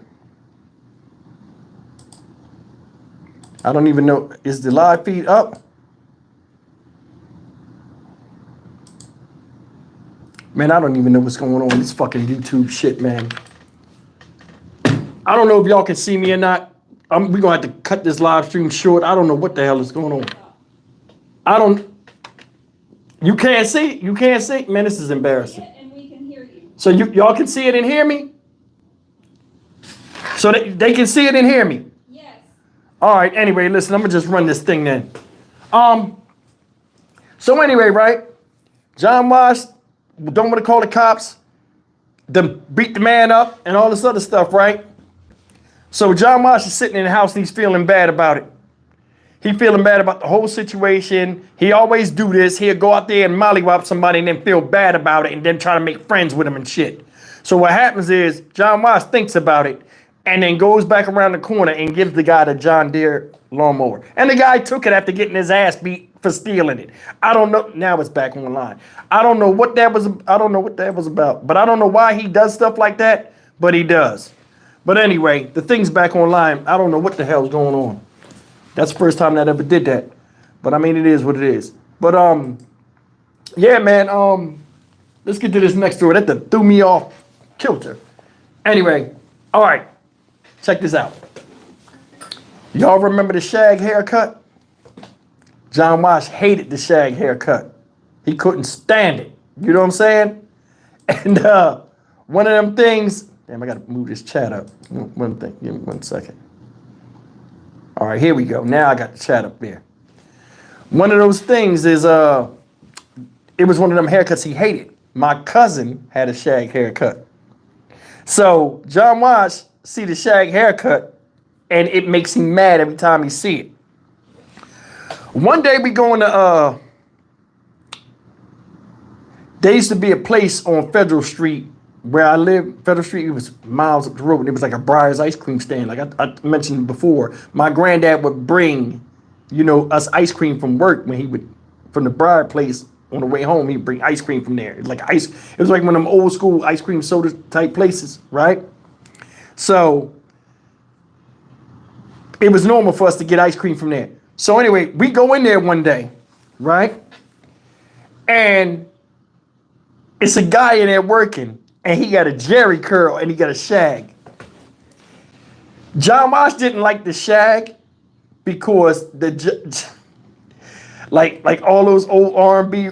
[SPEAKER 1] I don't even know. Is the live feed up? Man, I don't even know what's going on. This fucking YouTube shit, man. I don't know if y'all can see me or not. We're going to have to cut this live stream short. I don't know what the hell is going on. I don't. You can't see? You can't see? Man, this is embarrassing.
[SPEAKER 3] Yeah, and we can hear you.
[SPEAKER 1] So y'all can see it and hear me? So they can see it and hear me?
[SPEAKER 3] Yes.
[SPEAKER 1] All right, anyway, listen, I'm going to just run this thing then. So anyway, right? John Wash don't want to call the cops, beat the man up and all this other stuff, right? So John Wash is sitting in the house and he's feeling bad about it. He feeling bad about the whole situation. He always do this. He'll go out there and mollywop somebody and then feel bad about it and then try to make friends with him and shit. So what happens is John Wash thinks about it and then goes back around the corner and gives the guy the John Deere lawnmower. And the guy took it after getting his ass beat for stealing it. I don't know. Now it's back online. I don't know what that was. I don't know what that was about. But I don't know why he does stuff like that. But he does. But anyway, the thing's back online. I don't know what the hell's going on. That's the first time that I ever did that. But I mean, it is what it is. But yeah, man. Let's get to this next story. That threw me off kilter. Anyway, all right. Check this out. Y'all remember the shag haircut? John Wash hated the shag haircut. He couldn't stand it. You know what I'm saying? And one of them things. Damn, I gotta move this chat up. One thing. Give me 1 second. All right, here we go. Now I got the chat up there. One of those things is it was one of them haircuts he hated. My cousin had a shag haircut. So John Wash see the shag haircut and it makes him mad every time he see it. One day we going to there used to be a place on Federal Street where I live. Federal Street, it was miles up the road, and it was like a Briar's ice cream stand. Like I mentioned before, my granddad would bring, us ice cream from work when he would, from the Briar place on the way home, he'd bring ice cream from there. It was like one of them old school ice cream soda type places, right? So it was normal for us to get ice cream from there. So anyway, we go in there one day, right? And it's a guy in there working, and he got a jerry curl and he got a shag. John Wash didn't like the shag because like all those old R&B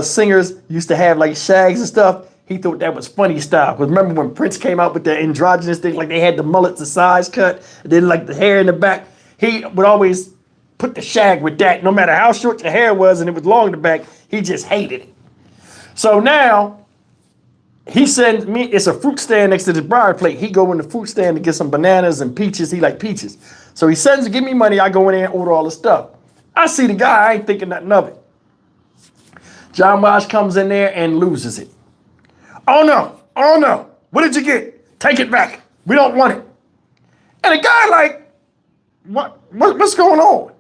[SPEAKER 1] singers used to have like shags and stuff. He thought that was funny style. Because remember when Prince came out with the androgynous thing, like they had the mullets, the size cut, and then like the hair in the back. He would always put the shag with that, no matter how short the hair was and it was long in the back, he just hated it. So now he sends me, it's a fruit stand next to the Briar plate. He go in the fruit stand to get some bananas and peaches. He like peaches. So he sends to give me money. I go in there and order all the stuff. I see the guy, I ain't thinking nothing of it. John Wash comes in there and loses it. Oh no, what did you get? Take it back. We don't want it. And the guy like, what's going on?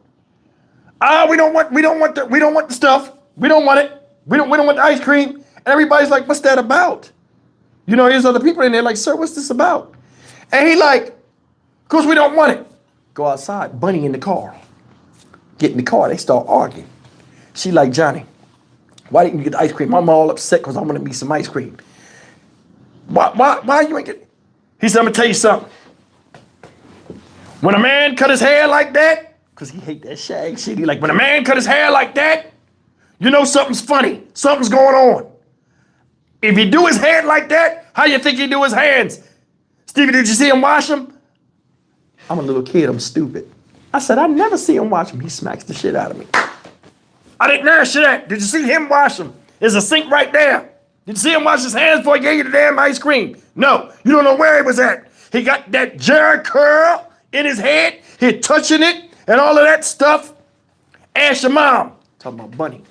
[SPEAKER 1] We don't want the stuff. We don't want it. We don't want the ice cream. And everybody's like, what's that about? There's other people in there like, sir, what's this about? And he like, because we don't want it. Go outside, Bunny in the car. Get in the car, they start arguing. She like, Johnny, why didn't you get the ice cream? I'm all upset because I want me some ice cream. Why you ain't get? He said, I'm gonna tell you something. When a man cut his hair like that, because he hate that shag shit, he like, when a man cut his hair like that, something's funny, something's going on. If he do his hair like that, how you think he do his hands? Stevie, did you see him wash them? I'm a little kid, I'm stupid. I said, I never see him wash them. He smacks the shit out of me. I didn't ask you that. Did you see him wash them? There's a sink right there. Did you see him wash his hands before he gave you the damn ice cream? No, you don't know where he was at. He got that Jerry curl in his head. He touching it and all of that stuff. Ask your mom. Talking about Bunny.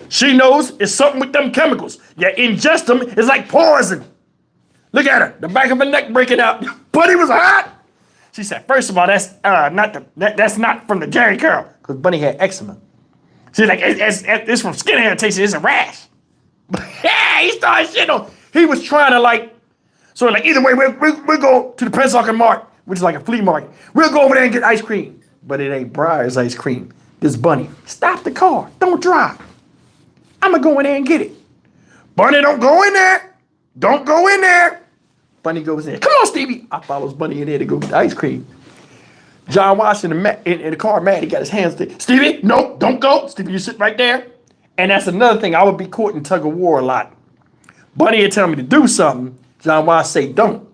[SPEAKER 1] She knows it's something with them chemicals. You ingest them, it's like poison. Look at her, the back of her neck breaking out. Bunny was hot. She said, first of all, that's not from the Jerry curl, because Bunny had eczema. She's like, it's from skin irritation, it's a rash. Yeah, he started shit on. He was trying to either way, we'll go to the Pensacola Mart, which is like a flea market. We'll go over there and get ice cream. But it ain't Briar's ice cream. This Bunny, stop the car, don't drive. I'ma go in there and get it. Bunny, don't go in there. Don't go in there. Bunny goes in. Come on, Stevie. I follows Bunny in there to go get the ice cream. John Washington in the car, mad. He got his hands there. Stevie, no, don't go. Stevie, you sit right there. And that's another thing. I would be caught in tug of war a lot. Bunny would tell me to do something. John Wash say don't.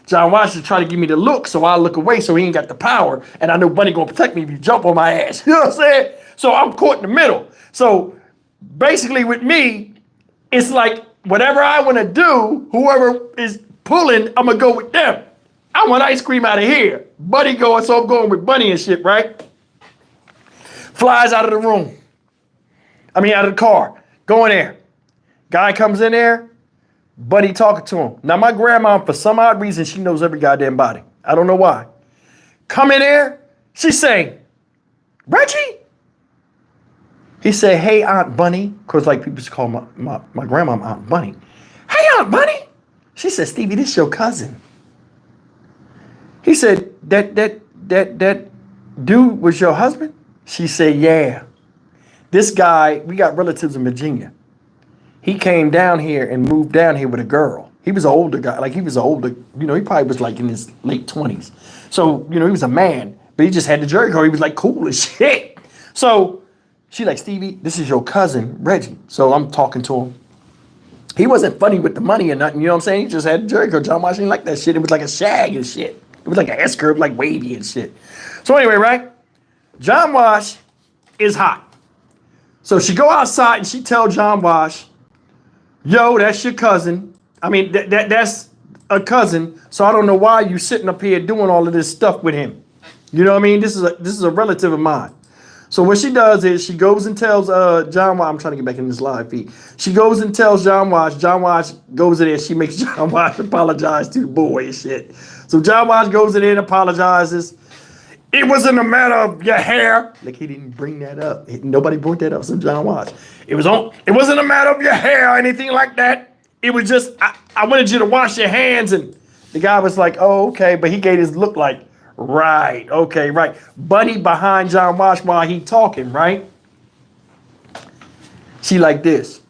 [SPEAKER 1] John Wash is trying to give me the look, so I look away so he ain't got the power. And I know Bunny gonna protect me if you jump on my ass. You know what I'm saying? So I'm caught in the middle. So basically with me, it's like whatever I want to do, whoever is pulling, I'm going to go with them. I want ice cream out of here. Bunny going, so I'm going with Bunny and shit, right? Flies out of the room. Out of the car. Go in there. Guy comes in there. Bunny talking to him. Now, my grandma, for some odd reason, she knows every goddamn body. I don't know why. Come in there. She say, Reggie? He said, hey, Aunt Bunny, because like people used to call my grandma Aunt Bunny. Hey, Aunt Bunny. She said, Stevie, this your cousin. He said, that dude was your husband? She said, yeah. This guy, we got relatives in Virginia. He came down here and moved down here with a girl. He was an older guy. He probably was like in his late 20s. So, he was a man, but he just had the Jerry curl. He was like cool as shit. So, she like, Stevie, this is your cousin, Reggie. So I'm talking to him. He wasn't funny with the money or nothing, you know what I'm saying? He just had Jerry curl. John Washington liked that shit. It was like a shag and shit. It was like an S-curve, like wavy and shit. So anyway, right? John Wash is hot. So she go outside and she tell John Wash, yo, that's your cousin. That's a cousin. So I don't know why you sitting up here doing all of this stuff with him. You know what I mean? This is a relative of mine. So what she does is she goes and tells John Wash, I'm trying to get back in this live feed. She goes and tells John Wash. John Wash goes in there. She makes John Wash apologize to the boy and shit. So John Wash goes in there and apologizes. It wasn't a matter of your hair. Like he didn't bring that up. Nobody brought that up. So John Wash. It wasn't a matter of your hair or anything like that. It was just I wanted you to wash your hands. And the guy was like, oh, okay. But he gave his look like, right, okay, right. Bunny behind John Wash while he talking, right? She like this.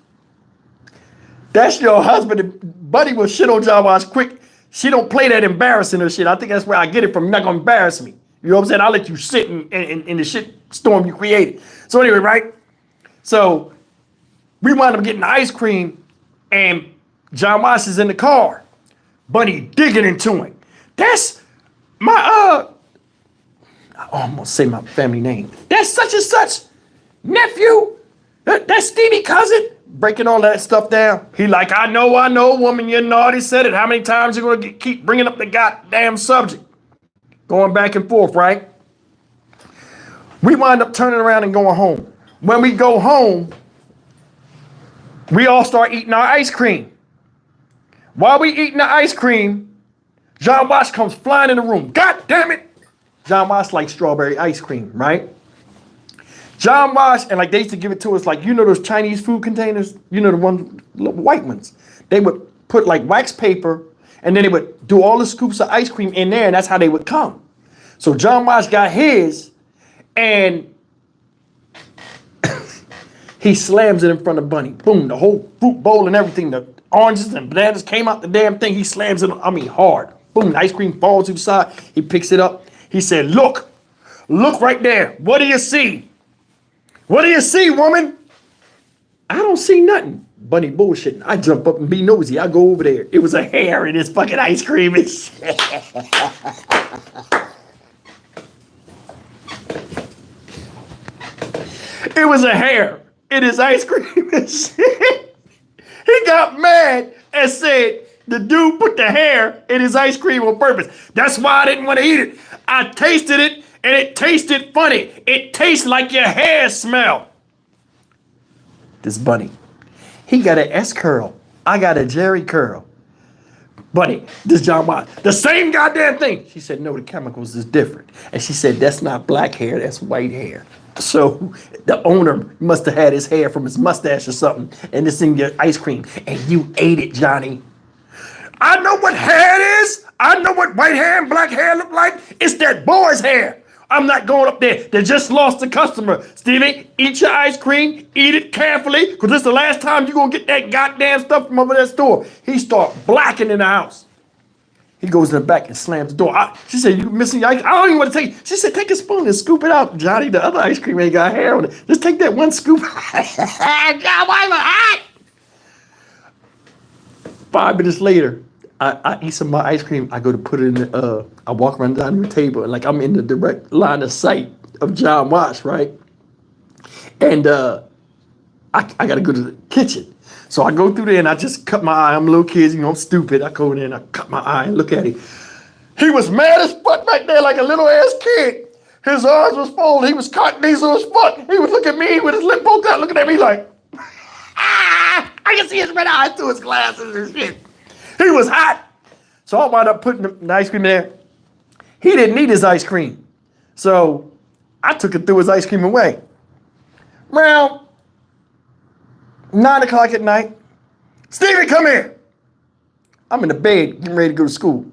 [SPEAKER 1] That's your husband. Bunny will shit on John Wash quick. She don't play that embarrassing or shit. I think that's where I get it from. You're not gonna embarrass me. You know what I'm saying? I'll let you sit in the shit storm you created. So anyway, right? So we wound up getting the ice cream and John Wash is in the car. Bunny digging into him. That's I almost say my family name. That's such and such nephew. That's Stevie cousin. Breaking all that stuff down. He like, I know, woman, you naughty said it. How many times you gonna keep bringing up the goddamn subject? Going back and forth, right? We wind up turning around and going home. When we go home, we all start eating our ice cream. While we eating the ice cream, John Wash comes flying in the room. God damn it. John Wash likes strawberry ice cream, right? John Wash, and like they used to give it to us, like, you know those Chinese food containers? You know the ones, little white ones. They would put like wax paper, and then they would do all the scoops of ice cream in there, and that's how they would come. So John Wash got his, and he slams it in front of Bunny. Boom, the whole fruit bowl and everything, the oranges and bananas came out the damn thing. He slams it, hard. Boom, the ice cream falls to the side. He picks it up. He said, look right there. What do you see? What do you see, woman? I don't see nothing. Bunny bullshitting. I jump up and be nosy. I go over there. It was a hair in his fucking ice cream and shit. It was a hair. in his ice cream and shit. He got mad and said the dude put the hair in his ice cream on purpose. That's why I didn't want to eat it. I tasted it and it tasted funny. It tastes like your hair smell. This bunny, he got an S curl. I got a Jerry curl. Bunny, this John Watts, the same goddamn thing. She said, no, the chemicals is different. And she said, that's not black hair, that's white hair. So the owner must have had his hair from his mustache or something, and it's in your ice cream, and you ate it, Johnny. I know what hair it is. I know what white hair and black hair look like. It's that boy's hair. I'm not going up there. They just lost a customer. Stevie, eat your ice cream. Eat it carefully, because this is the last time you're going to get that goddamn stuff from over that store. He start blacking in the house. He goes in the back and slams the door. She said, you missing your ice? I don't even want to take it. She said, take a spoon and scoop it out. Johnny, the other ice cream ain't got hair on it. Just take that one scoop. God, why am I hot? 5 minutes later, I eat some of my ice cream. I go to put it in the, I walk around the dining room table, and like I'm in the direct line of sight of John Watts, right? And I got to go to the kitchen. So I go through there and I just cut my eye. I'm a little kid, you know, I'm stupid. I go in there and I cut my eye and look at him. He was mad as fuck back there like a little ass kid. His arms was folded. He was cotton diesel as fuck. He was looking at me with his lip poked out, looking at me like, I can see his red eyes through his glasses and shit. He was hot. So I wound up putting the ice cream there. He didn't need his ice cream. So I took it, threw his ice cream away. Around 9 o'clock at night, Stevie, come here. I'm in the bed, getting ready to go to school.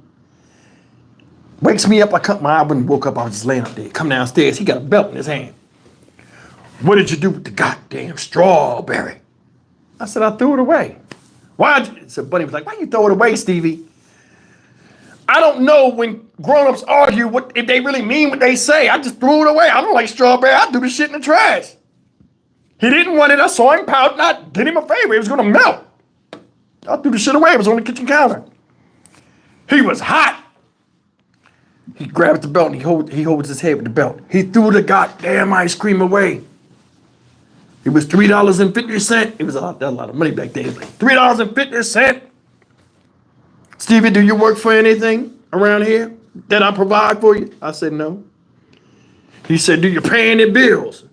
[SPEAKER 1] Wakes me up, I cut my eye, when he woke up, I was just laying up there. Come downstairs, he got a belt in his hand. What did you do with the goddamn strawberry? I said, I threw it away. Why'd you? So Buddy was like, why you throw it away, Stevie? I don't know when grown-ups argue if they really mean what they say. I just threw it away. I don't like strawberry. I threw the shit in the trash. He didn't want it. I saw him pout, and I did him a favor. It was gonna melt. I threw the shit away. It was on the kitchen counter. He was hot. He grabs the belt and he holds his head with the belt. He threw the goddamn ice cream away. It was $3.50. It was a lot of money back then. Like $3.50. Stevie, do you work for anything around here that I provide for you? I said, no. He said, do you pay any bills?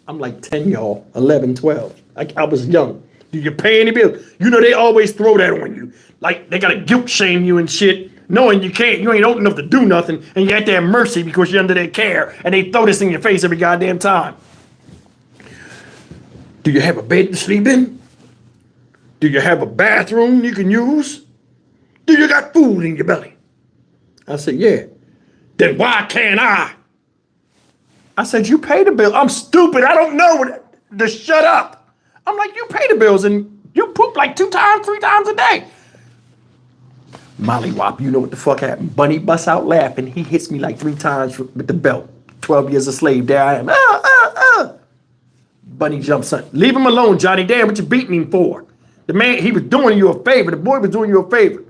[SPEAKER 1] I'm like 10, y'all, 11, 12. I was young. Do you pay any bills? You know, they always throw that on you. Like, they got to guilt shame you and shit, knowing you ain't old enough to do nothing, and you're at their mercy because you're under their care, and they throw this in your face every goddamn time. Do you have a bed to sleep in? Do you have a bathroom you can use? Do you got food in your belly? I said, yeah. Then why can't I? I said, you pay the bill. I'm stupid. I don't know to shut up. I'm like, you pay the bills and you poop like 2 times, 3 times a day. Mollywop, you know what the fuck happened. Bunny busts out laughing. He hits me like 3 times with the belt. 12 years a slave. There I am. Bunny jumps up. Leave him alone, Johnny. Damn, what you beating him for? The man, he was doing you a favor. The boy was doing you a favor.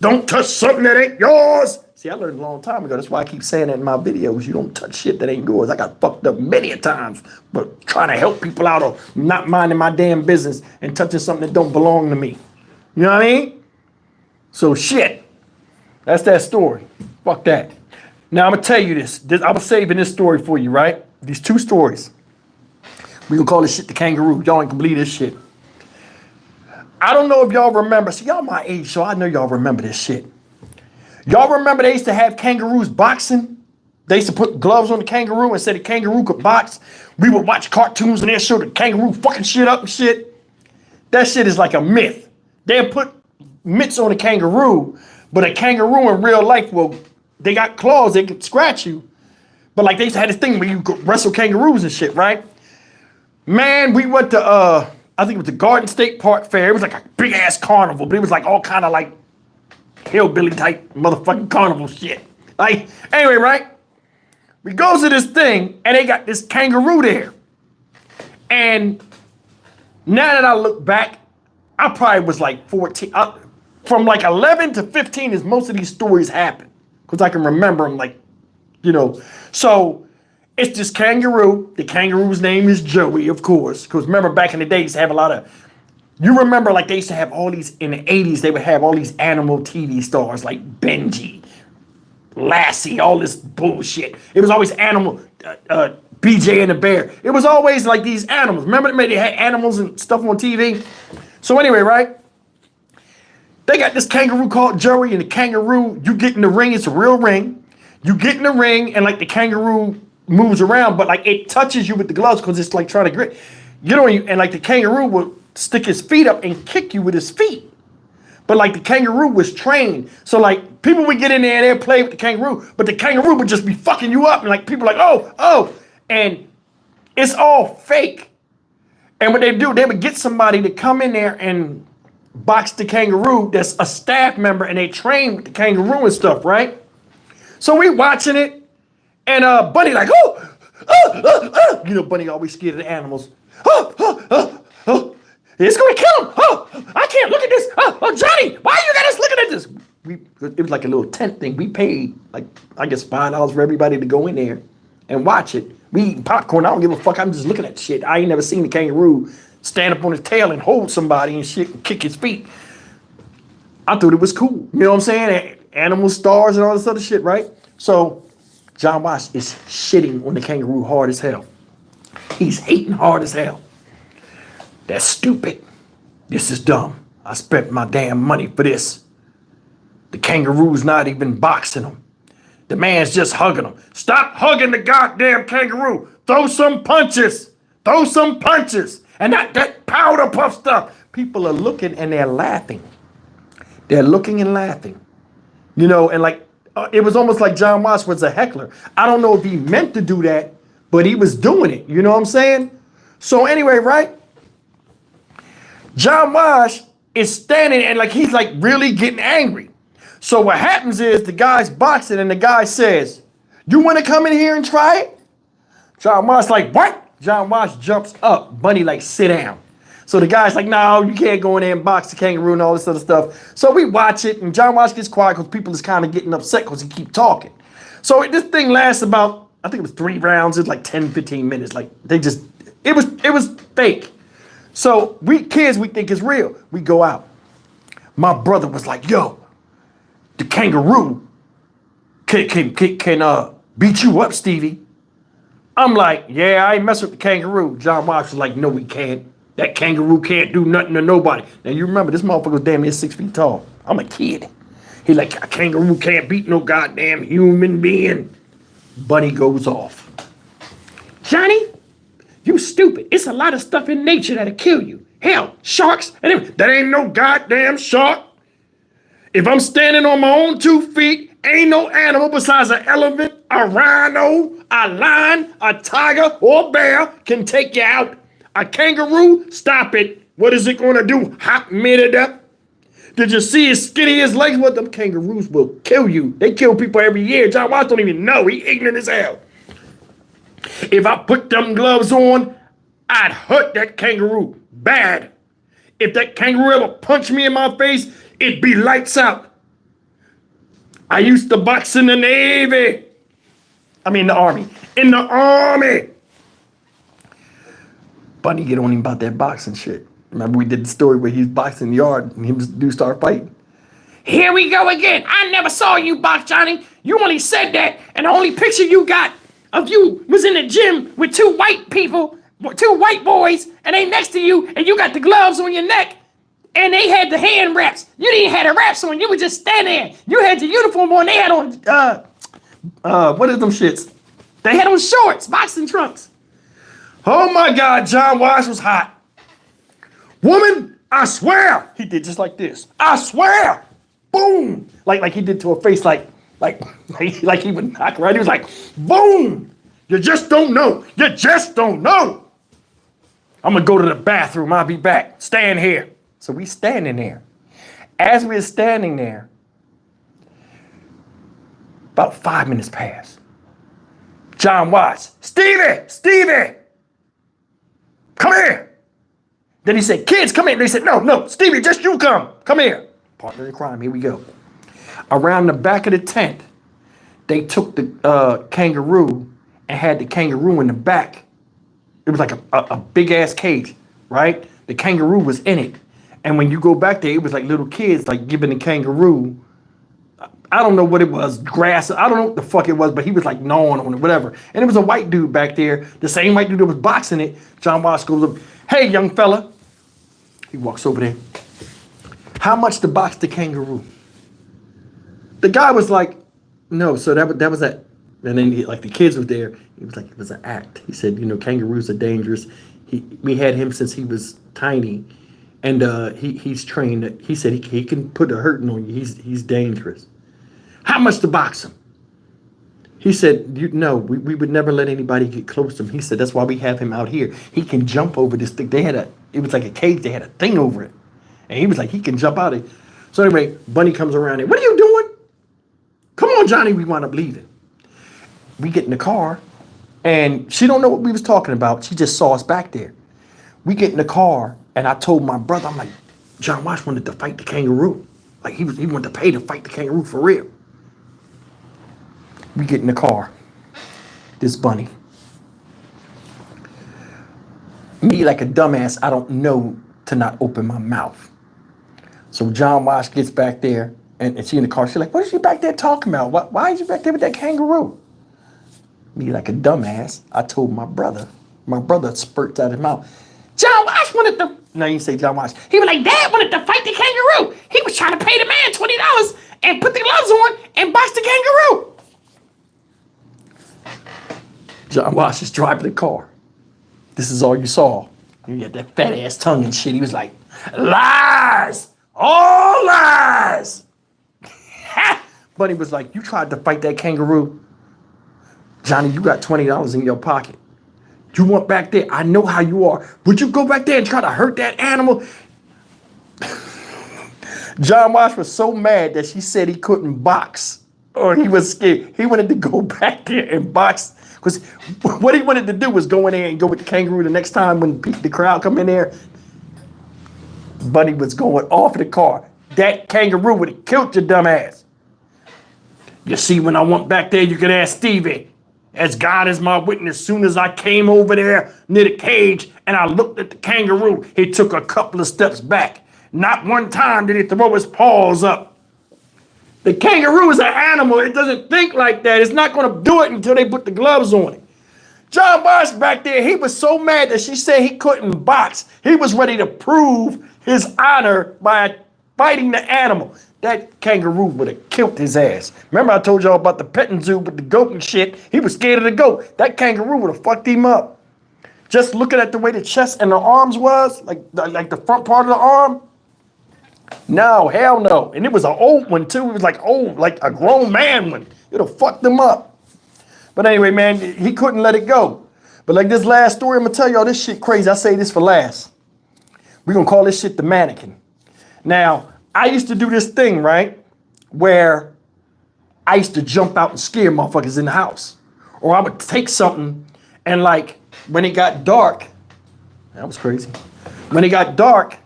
[SPEAKER 1] Don't touch something that ain't yours. See, I learned a long time ago. That's why I keep saying that in my videos. You don't touch shit that ain't yours. I got fucked up many a times, but trying to help people out or not minding my damn business and touching something that don't belong to me. You know what I mean? So shit. That's that story. Fuck that. Now I'm gonna tell you this. I was saving this story for you, right? These 2 stories. We gonna call this shit the kangaroo. Y'all ain't gonna believe this shit. I don't know if y'all remember. See, y'all my age, so I know y'all remember this shit. Y'all remember they used to have kangaroos boxing? They used to put gloves on the kangaroo and say the kangaroo could box. We would watch cartoons and they'd show the kangaroo fucking shit up and shit. That shit is like a myth. They'll put mitts on a kangaroo, but a kangaroo in real life, well, they got claws, they could scratch you. But like they used to have this thing where you could wrestle kangaroos and shit, right? Man, we went to, I think it was the Garden State Park Fair. It was like a big ass carnival, but it was like all kind of like hillbilly type motherfucking carnival shit. Like, anyway, right? We goes to this thing and they got this kangaroo there. And now that I look back, I probably was like 14. From like 11 to 15 is most of these stories happen. Because I can remember them like, you know. So It's this kangaroo. The kangaroo's name is Joey, of course. Because remember, back in the day, they used to have a lot of. You remember, like, they used to have all these, in the 80s, they would have all these animal TV stars like Benji, Lassie, all this bullshit. It was always animal, BJ and the Bear. It was always like these animals. Remember they had animals and stuff on TV? So anyway, right? They got this kangaroo called Joey, and the kangaroo, you get in the ring, it's a real ring. You get in the ring, and like the kangaroo moves around, but like it touches you with the gloves because it's like trying to grip. You know, and like the kangaroo will stick his feet up and kick you with his feet. But like the kangaroo was trained. So like people would get in there and they'd play with the kangaroo, but the kangaroo would just be fucking you up. And like people are like, oh. And it's all fake. And what they do, they would get somebody to come in there and box the kangaroo that's a staff member, and they train with the kangaroo and stuff, right? So we watching it, and Bunny like, you know, Bunny always scared of the animals. It's gonna kill him. I can't look at this. Johnny, why you got us looking at this? It was like a little tent thing. We paid like, I guess, $5 for everybody to go in there and watch it. We eating popcorn. I don't give a fuck. I'm just looking at the shit. I ain't never seen the kangaroo stand up on his tail and hold somebody and shit and kick his feet. I thought it was cool. You know what I'm saying? Animal stars and all this other shit, right? So John Watts is shitting on the kangaroo hard as hell. He's hating hard as hell. That's stupid. This is dumb. I spent my damn money for this. The kangaroo's not even boxing him. The man's just hugging him. Stop hugging the goddamn kangaroo. Throw some punches. Throw some punches. And not that powder puff stuff. People are looking and they're laughing. They're looking and laughing. You know, and like, it was almost like John Watts was a heckler. I don't know if he meant to do that, but he was doing it. You know what I'm saying? So anyway, right? John Watts is standing and like he's like really getting angry. So what happens is the guy's boxing and the guy says, "You want to come in here and try it?" John Watts like, "What?" John Watts jumps up. Bunny like, "Sit down." So the guy's like, "No, you can't go in there and box the kangaroo and all this other stuff." So we watch it, and John Watts gets quiet because people is kind of getting upset because he keep talking. So this thing lasts about, I think it was 3 rounds. It's like 10, 15 minutes. Like they just, it was fake. So we kids, we think it's real. We go out. My brother was like, "Yo, the kangaroo can beat you up, Stevie." I'm like, "Yeah, I ain't mess with the kangaroo." John Watts was like, "No, we can't. That kangaroo can't do nothing to nobody." Now you remember this motherfucker was damn near 6 feet tall. I'm a kid. He like, "A kangaroo can't beat no goddamn human being." Bunny goes off. "Johnny, you stupid. It's a lot of stuff in nature that'll kill you. Hell, sharks and everything. That ain't no goddamn shark. If I'm standing on my own 2 feet, ain't no animal besides an elephant, a rhino, a lion, a tiger, or bear can take you out. A kangaroo, stop it. What is it gonna do? Hop me to death? Did you see his skinny as legs? What, them kangaroos will kill you. They kill people every year. John Watts don't even know. He ignorant as hell. If I put them gloves on, I'd hurt that kangaroo bad. If that kangaroo ever punched me in my face, it'd be lights out. I used to box in the Navy. I mean the Army. In the Army." Bunny get on him about that boxing shit. Remember we did the story where he's boxing in the yard and him and dude start fighting? "Here we go again. I never saw you box, Johnny. You only said that, and the only picture you got of you was in the gym with 2 white people, 2 white boys, and they next to you, and you got the gloves on your neck, and they had the hand wraps. You didn't have the wraps on. You were just standing there. You had your uniform on. They had on, what is them shits? They had on shorts, boxing trunks." Oh my God, John Watts was hot. "Woman, I swear." He did just like this. "I swear." Boom. Like he did to her face, like he would knock her right. He was like, boom. "You just don't know. You just don't know. I'm gonna go to the bathroom. I'll be back. Stand here." So we standing there. As we're standing there, about 5 minutes pass. John Watts, Stevie, come here." Then he said, "Kids, come here." They said, no, Stevie, just you come here. Partner in crime, here we go. Around the back of the tent, they took the kangaroo and had the kangaroo in the back. It was like a big ass cage, right? The kangaroo was in it. And when you go back there, it was like little kids like giving the kangaroo, I don't know what it was, grass. I don't know what the fuck it was, but he was like gnawing on it, whatever. And it was a white dude back there, the same white dude that was boxing it. John Walsh goes up, hey, young fella. He walks over there. How much to box the kangaroo? The guy was like, no, so that was that. And then like the kids were there. He was like, it was an act. He said, kangaroos are dangerous. We had him since he was tiny. And he's trained. He said he can put a hurting on you. He's dangerous. How much to box him? He said, no, we would never let anybody get close to him. He said, that's why we have him out here. He can jump over this thing. It was like a cage. They had a thing over it. And he was like, he can jump out of it. So anyway, Bunny comes around there. What are you doing? Come on, Johnny. We wound up leaving. We get in the car and she don't know what we was talking about. She just saw us back there. We get in the car and I told my brother, I'm like, John Walsh wanted to fight the kangaroo. Like he wanted to pay to fight the kangaroo for real. We get in the car. This Bunny. Me like a dumbass, I don't know to not open my mouth. So John Walsh gets back there and she in the car. She's like, what is she back there talking about? Why is you back there with that kangaroo? Me like a dumbass, I told my brother. My brother spurts out his mouth. John Walsh wanted to, no, you say John Walsh. He was like, Dad wanted to fight the kangaroo. He was trying to pay the man $20 and put the gloves on and box the kangaroo. John Walsh is driving the car. This is all you saw. You got that fat ass tongue and shit. He was like, lies, all lies. Bunny was like, you tried to fight that kangaroo. Johnny, you got $20 in your pocket. You went back there. I know how you are. Would you go back there and try to hurt that animal? John Walsh was so mad that she said he couldn't box, or he was scared. He wanted to go back there and box, because what he wanted to do was go in there and go with the kangaroo the next time when the crowd come in there. Bunny was going off the car. That kangaroo would have killed your dumb ass. You see, when I went back there, you could ask Stevie. As God is my witness, as soon as I came over there near the cage and I looked at the kangaroo, he took a couple of steps back. Not one time did he throw his paws up. The kangaroo is an animal. It doesn't think like that. It's not going to do it until they put the gloves on it. John Bosch back there, he was so mad that she said he couldn't box. He was ready to prove his honor by fighting the animal. That kangaroo would have killed his ass. Remember I told y'all about the petting zoo with the goat and shit? He was scared of the goat. That kangaroo would have fucked him up. Just looking at the way the chest and the arms was, like the front part of the arm. No, hell no. And it was an old one too. It was like old, like a grown man one. It would have fucked him up. But anyway, man, he couldn't let it go. But like this last story, I'm gonna tell y'all this shit crazy. I say this for last. We're gonna call this shit the mannequin. Now, I used to do this thing, right? Where I used to jump out and scare motherfuckers in the house. Or I would take something and like when it got dark, that was crazy. When it got dark,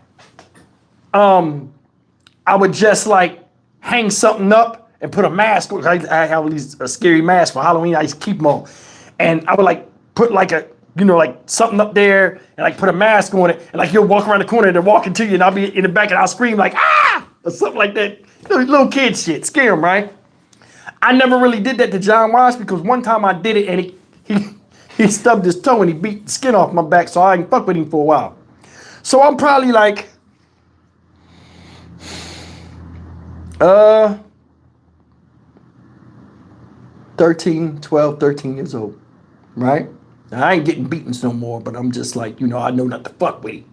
[SPEAKER 1] I would just like hang something up and put a mask on. I have all these scary masks for Halloween. I used to keep them on. And I would like put like a, like something up there and like put a mask on it. And like you'll walk around the corner and they're walking to you and I'll be in the back and I'll scream like, ah, or something like that. Little kid shit, scare him, right? I never really did that to John Walsh because one time I did it and he stubbed his toe and he beat the skin off my back, so I didn't fuck with him for a while. So I'm probably like, 12, 13 years old, right? Now, I ain't getting beatings no more, but I'm just like, I know not to fuck with him.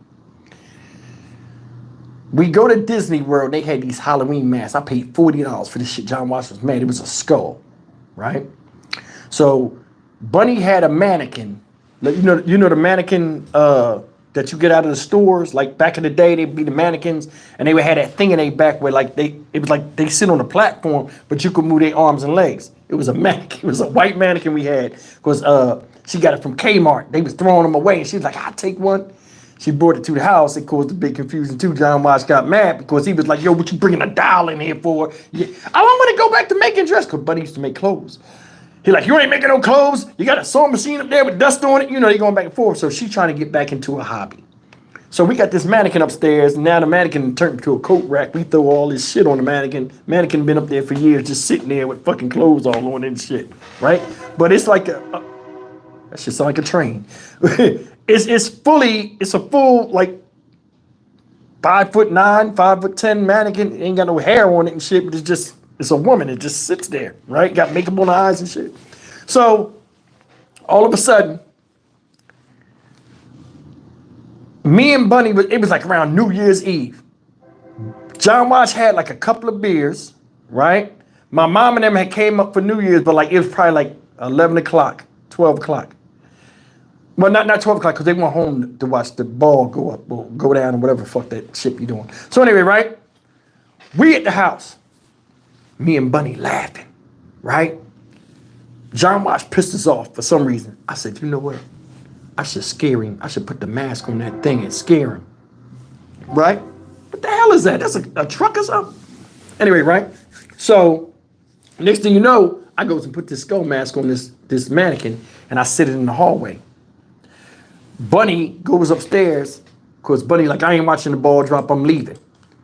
[SPEAKER 1] We go to Disney World. They had these Halloween masks. I paid $40 for this shit. John Walsh was mad. It was a skull, right? So Bunny had a mannequin. You know the mannequin that you get out of the stores. Like back in the day, they'd be the mannequins, and they would have that thing in their back where it was like they sit on a platform, but you could move their arms and legs. It was a mannequin. It was a white mannequin we had because she got it from Kmart. They was throwing them away, and she was like, "I'll take one." She brought it to the house. It caused a big confusion too. John Walsh got mad because he was like, yo, what you bringing a doll in here for? Yeah. I don't want to go back to making dress because Buddy used to make clothes. He like, you ain't making no clothes. You got a sewing machine up there with dust on it. You know, they going back and forth. So she's trying to get back into a hobby. So we got this mannequin upstairs. And now the mannequin turned into a coat rack. We throw all this shit on the mannequin. Mannequin been up there for years, just sitting there with fucking clothes all on it and shit, right? But it's like that shit's like a train. It's a full like 5'9", 5'10" mannequin. Ain't got no hair on it and shit, but it's a woman. It just sits there, right? Got makeup on the eyes and shit. So all of a sudden, me and Bunny, it was like around New Year's Eve. John Watch had like a couple of beers, right? My mom and them had came up for New Year's, but like it was probably like 11 o'clock, 12 o'clock. Well, not 12 o'clock, because they went home to watch the ball go up or go down or whatever the fuck that shit be doing. So anyway, right? We at the house. Me and Bunny laughing, right? John Watch pissed us off for some reason. I said, you know what? I should scare him. I should put the mask on that thing and scare him. Right? What the hell is that? That's a truck or something? Anyway, right? So, next thing you know, I goes and put this skull mask on this mannequin and I sit it in the hallway. Bunny goes upstairs, because Bunny like, I ain't watching the ball drop, I'm leaving.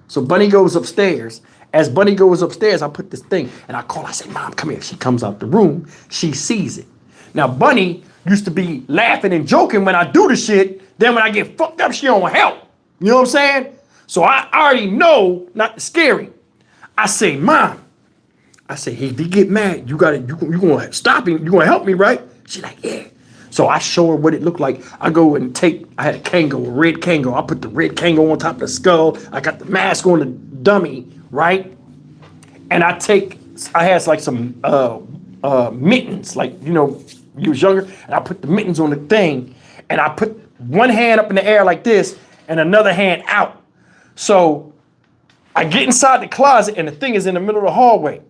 [SPEAKER 1] So Bunny goes upstairs. As Bunny goes upstairs, I put this thing and I call, I say, Mom, come here. She comes out the room, she sees it. Now Bunny used to be laughing and joking when I do the shit. Then when I get fucked up, she don't help. You know what I'm saying? So I already know not to scare him. I say, Mom, I say, hey, if he get mad, you gonna stop him. You gonna help me, right? She like, yeah. So I show her what it looked like. I go and I had a kangaroo, a red kangaroo. I put the red kangaroo on top of the skull. I got the mask on the dummy, right? And I had like some mittens, like, you know, you was younger, and I put the mittens on the thing, and I put one hand up in the air like this, and another hand out. So I get inside the closet, and the thing is in the middle of the hallway.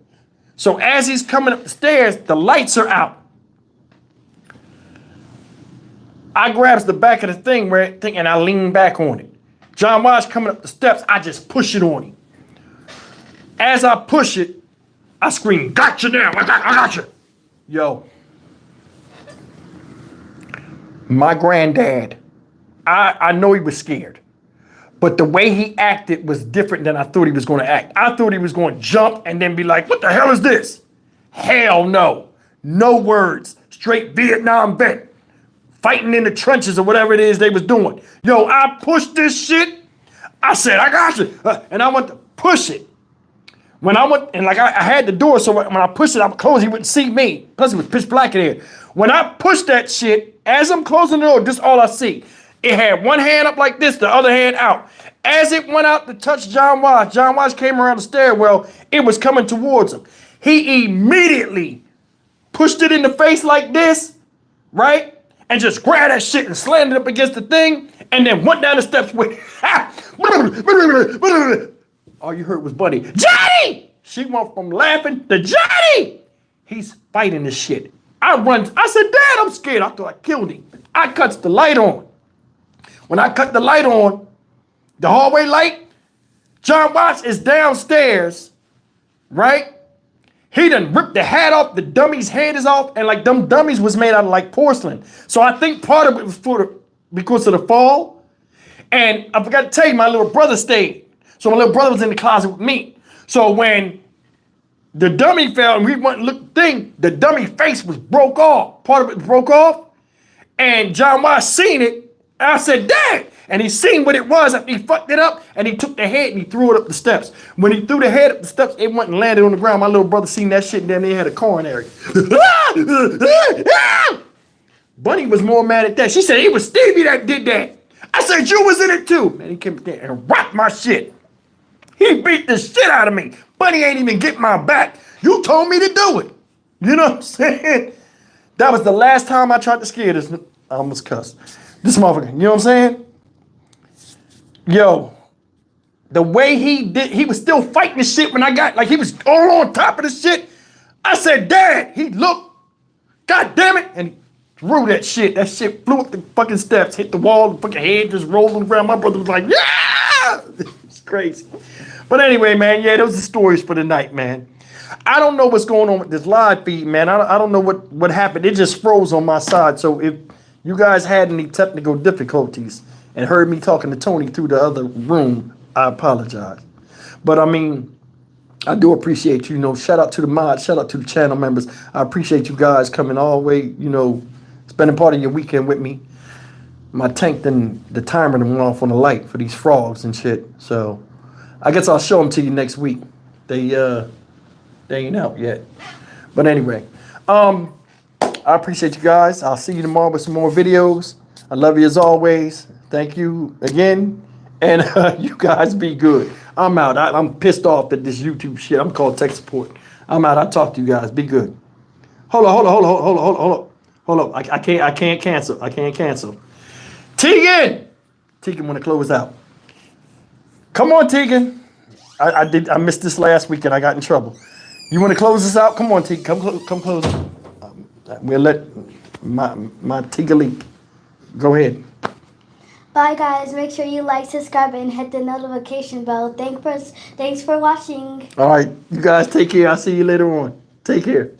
[SPEAKER 1] So as he's coming up the stairs, the lights are out. I grabs the back of the thing and I lean back on it. John Watch coming up the steps, I just push it on him. As I push it, I scream, gotcha now, I gotcha. Yo. My granddad, I know he was scared, but the way he acted was different than I thought he was going to act. I thought he was going to jump and then be like, what the hell is this? Hell no. No words. Straight Vietnam vet. Fighting in the trenches or whatever it is they was doing. Yo, I pushed this shit. I said, I got you. And I went to push it. When I went, and like I had the door, so when I pushed it, I would close, he wouldn't see me. Plus it was pitch black in here. When I pushed that shit, as I'm closing the door, this is all I see. It had one hand up like this, the other hand out. As it went out to touch John Watch came around the stairwell, it was coming towards him. He immediately pushed it in the face like this, right? And just grabbed that shit and slammed it up against the thing, and then went down the steps with, all you heard was Bunny, Johnny! She went from laughing to Johnny! He's fighting this shit. I said, Dad, I'm scared. I thought I killed him. I cuts the light on. When I cut the light on, the hallway light, John Watts is downstairs, right? He done ripped the hat off, the dummy's head is off, and like them dummies was made out of like porcelain. So I think part of it was because of the fall. And I forgot to tell you, my little brother stayed. So my little brother was in the closet with me. So when the dummy fell and we went and looked at the thing, the dummy face was broke off. Part of it broke off. And John Watts seen it. And I said, Dad! And he seen what it was after he fucked it up, and he took the head and he threw it up the steps. When he threw the head up the steps, it went and landed on the ground. My little brother seen that shit, and then they had a coronary. Bunny was more mad at that. She said, it was Stevie that did that. I said, you was in it too. Man, he came there and rocked my shit. He beat the shit out of me. Bunny ain't even get my back. You told me to do it. You know what I'm saying? That was the last time I tried to scare this. I almost cussed. This motherfucker, you know what I'm saying? Yo, the way he did, he was still fighting the shit when I got, like he was all on top of the shit. I said, Dad, he looked, God damn it, and he threw that shit. That shit flew up the fucking steps, hit the wall, the fucking head just rolled on the ground. My brother was like, yeah! It's crazy. But anyway, man, yeah, those are stories for the night, man. I don't know what's going on with this live feed, man. I don't know what happened. It just froze on my side. So if you guys had any technical difficulties and heard me talking to Tony through the other room, I apologize. But I mean, I do appreciate you. You know, shout out to the mods, shout out to the channel members. I appreciate you guys coming all the way, you know, spending part of your weekend with me. My tank, then the timer done went off on the light for these frogs and shit. So I guess I'll show them to you next week. They ain't out yet. But anyway, I appreciate you guys. I'll see you tomorrow with some more videos. I love you as always. Thank you again. And you guys be good. I'm out. I'm pissed off at this YouTube shit. I'm called tech support. I'm out. I'll talk to you guys. Be good. Hold on. I can't cancel. I can't cancel. Tegan want to close out. Come on, Tegan. I missed this last week and I got in trouble. You want to close this out? Come on, Tegan. Come close. We'll let my Tigalik. Go ahead.
[SPEAKER 4] Bye guys, make sure you like, subscribe, and hit the notification bell. Thanks for watching.
[SPEAKER 1] All right, you guys take care. I'll see you later on. Take care.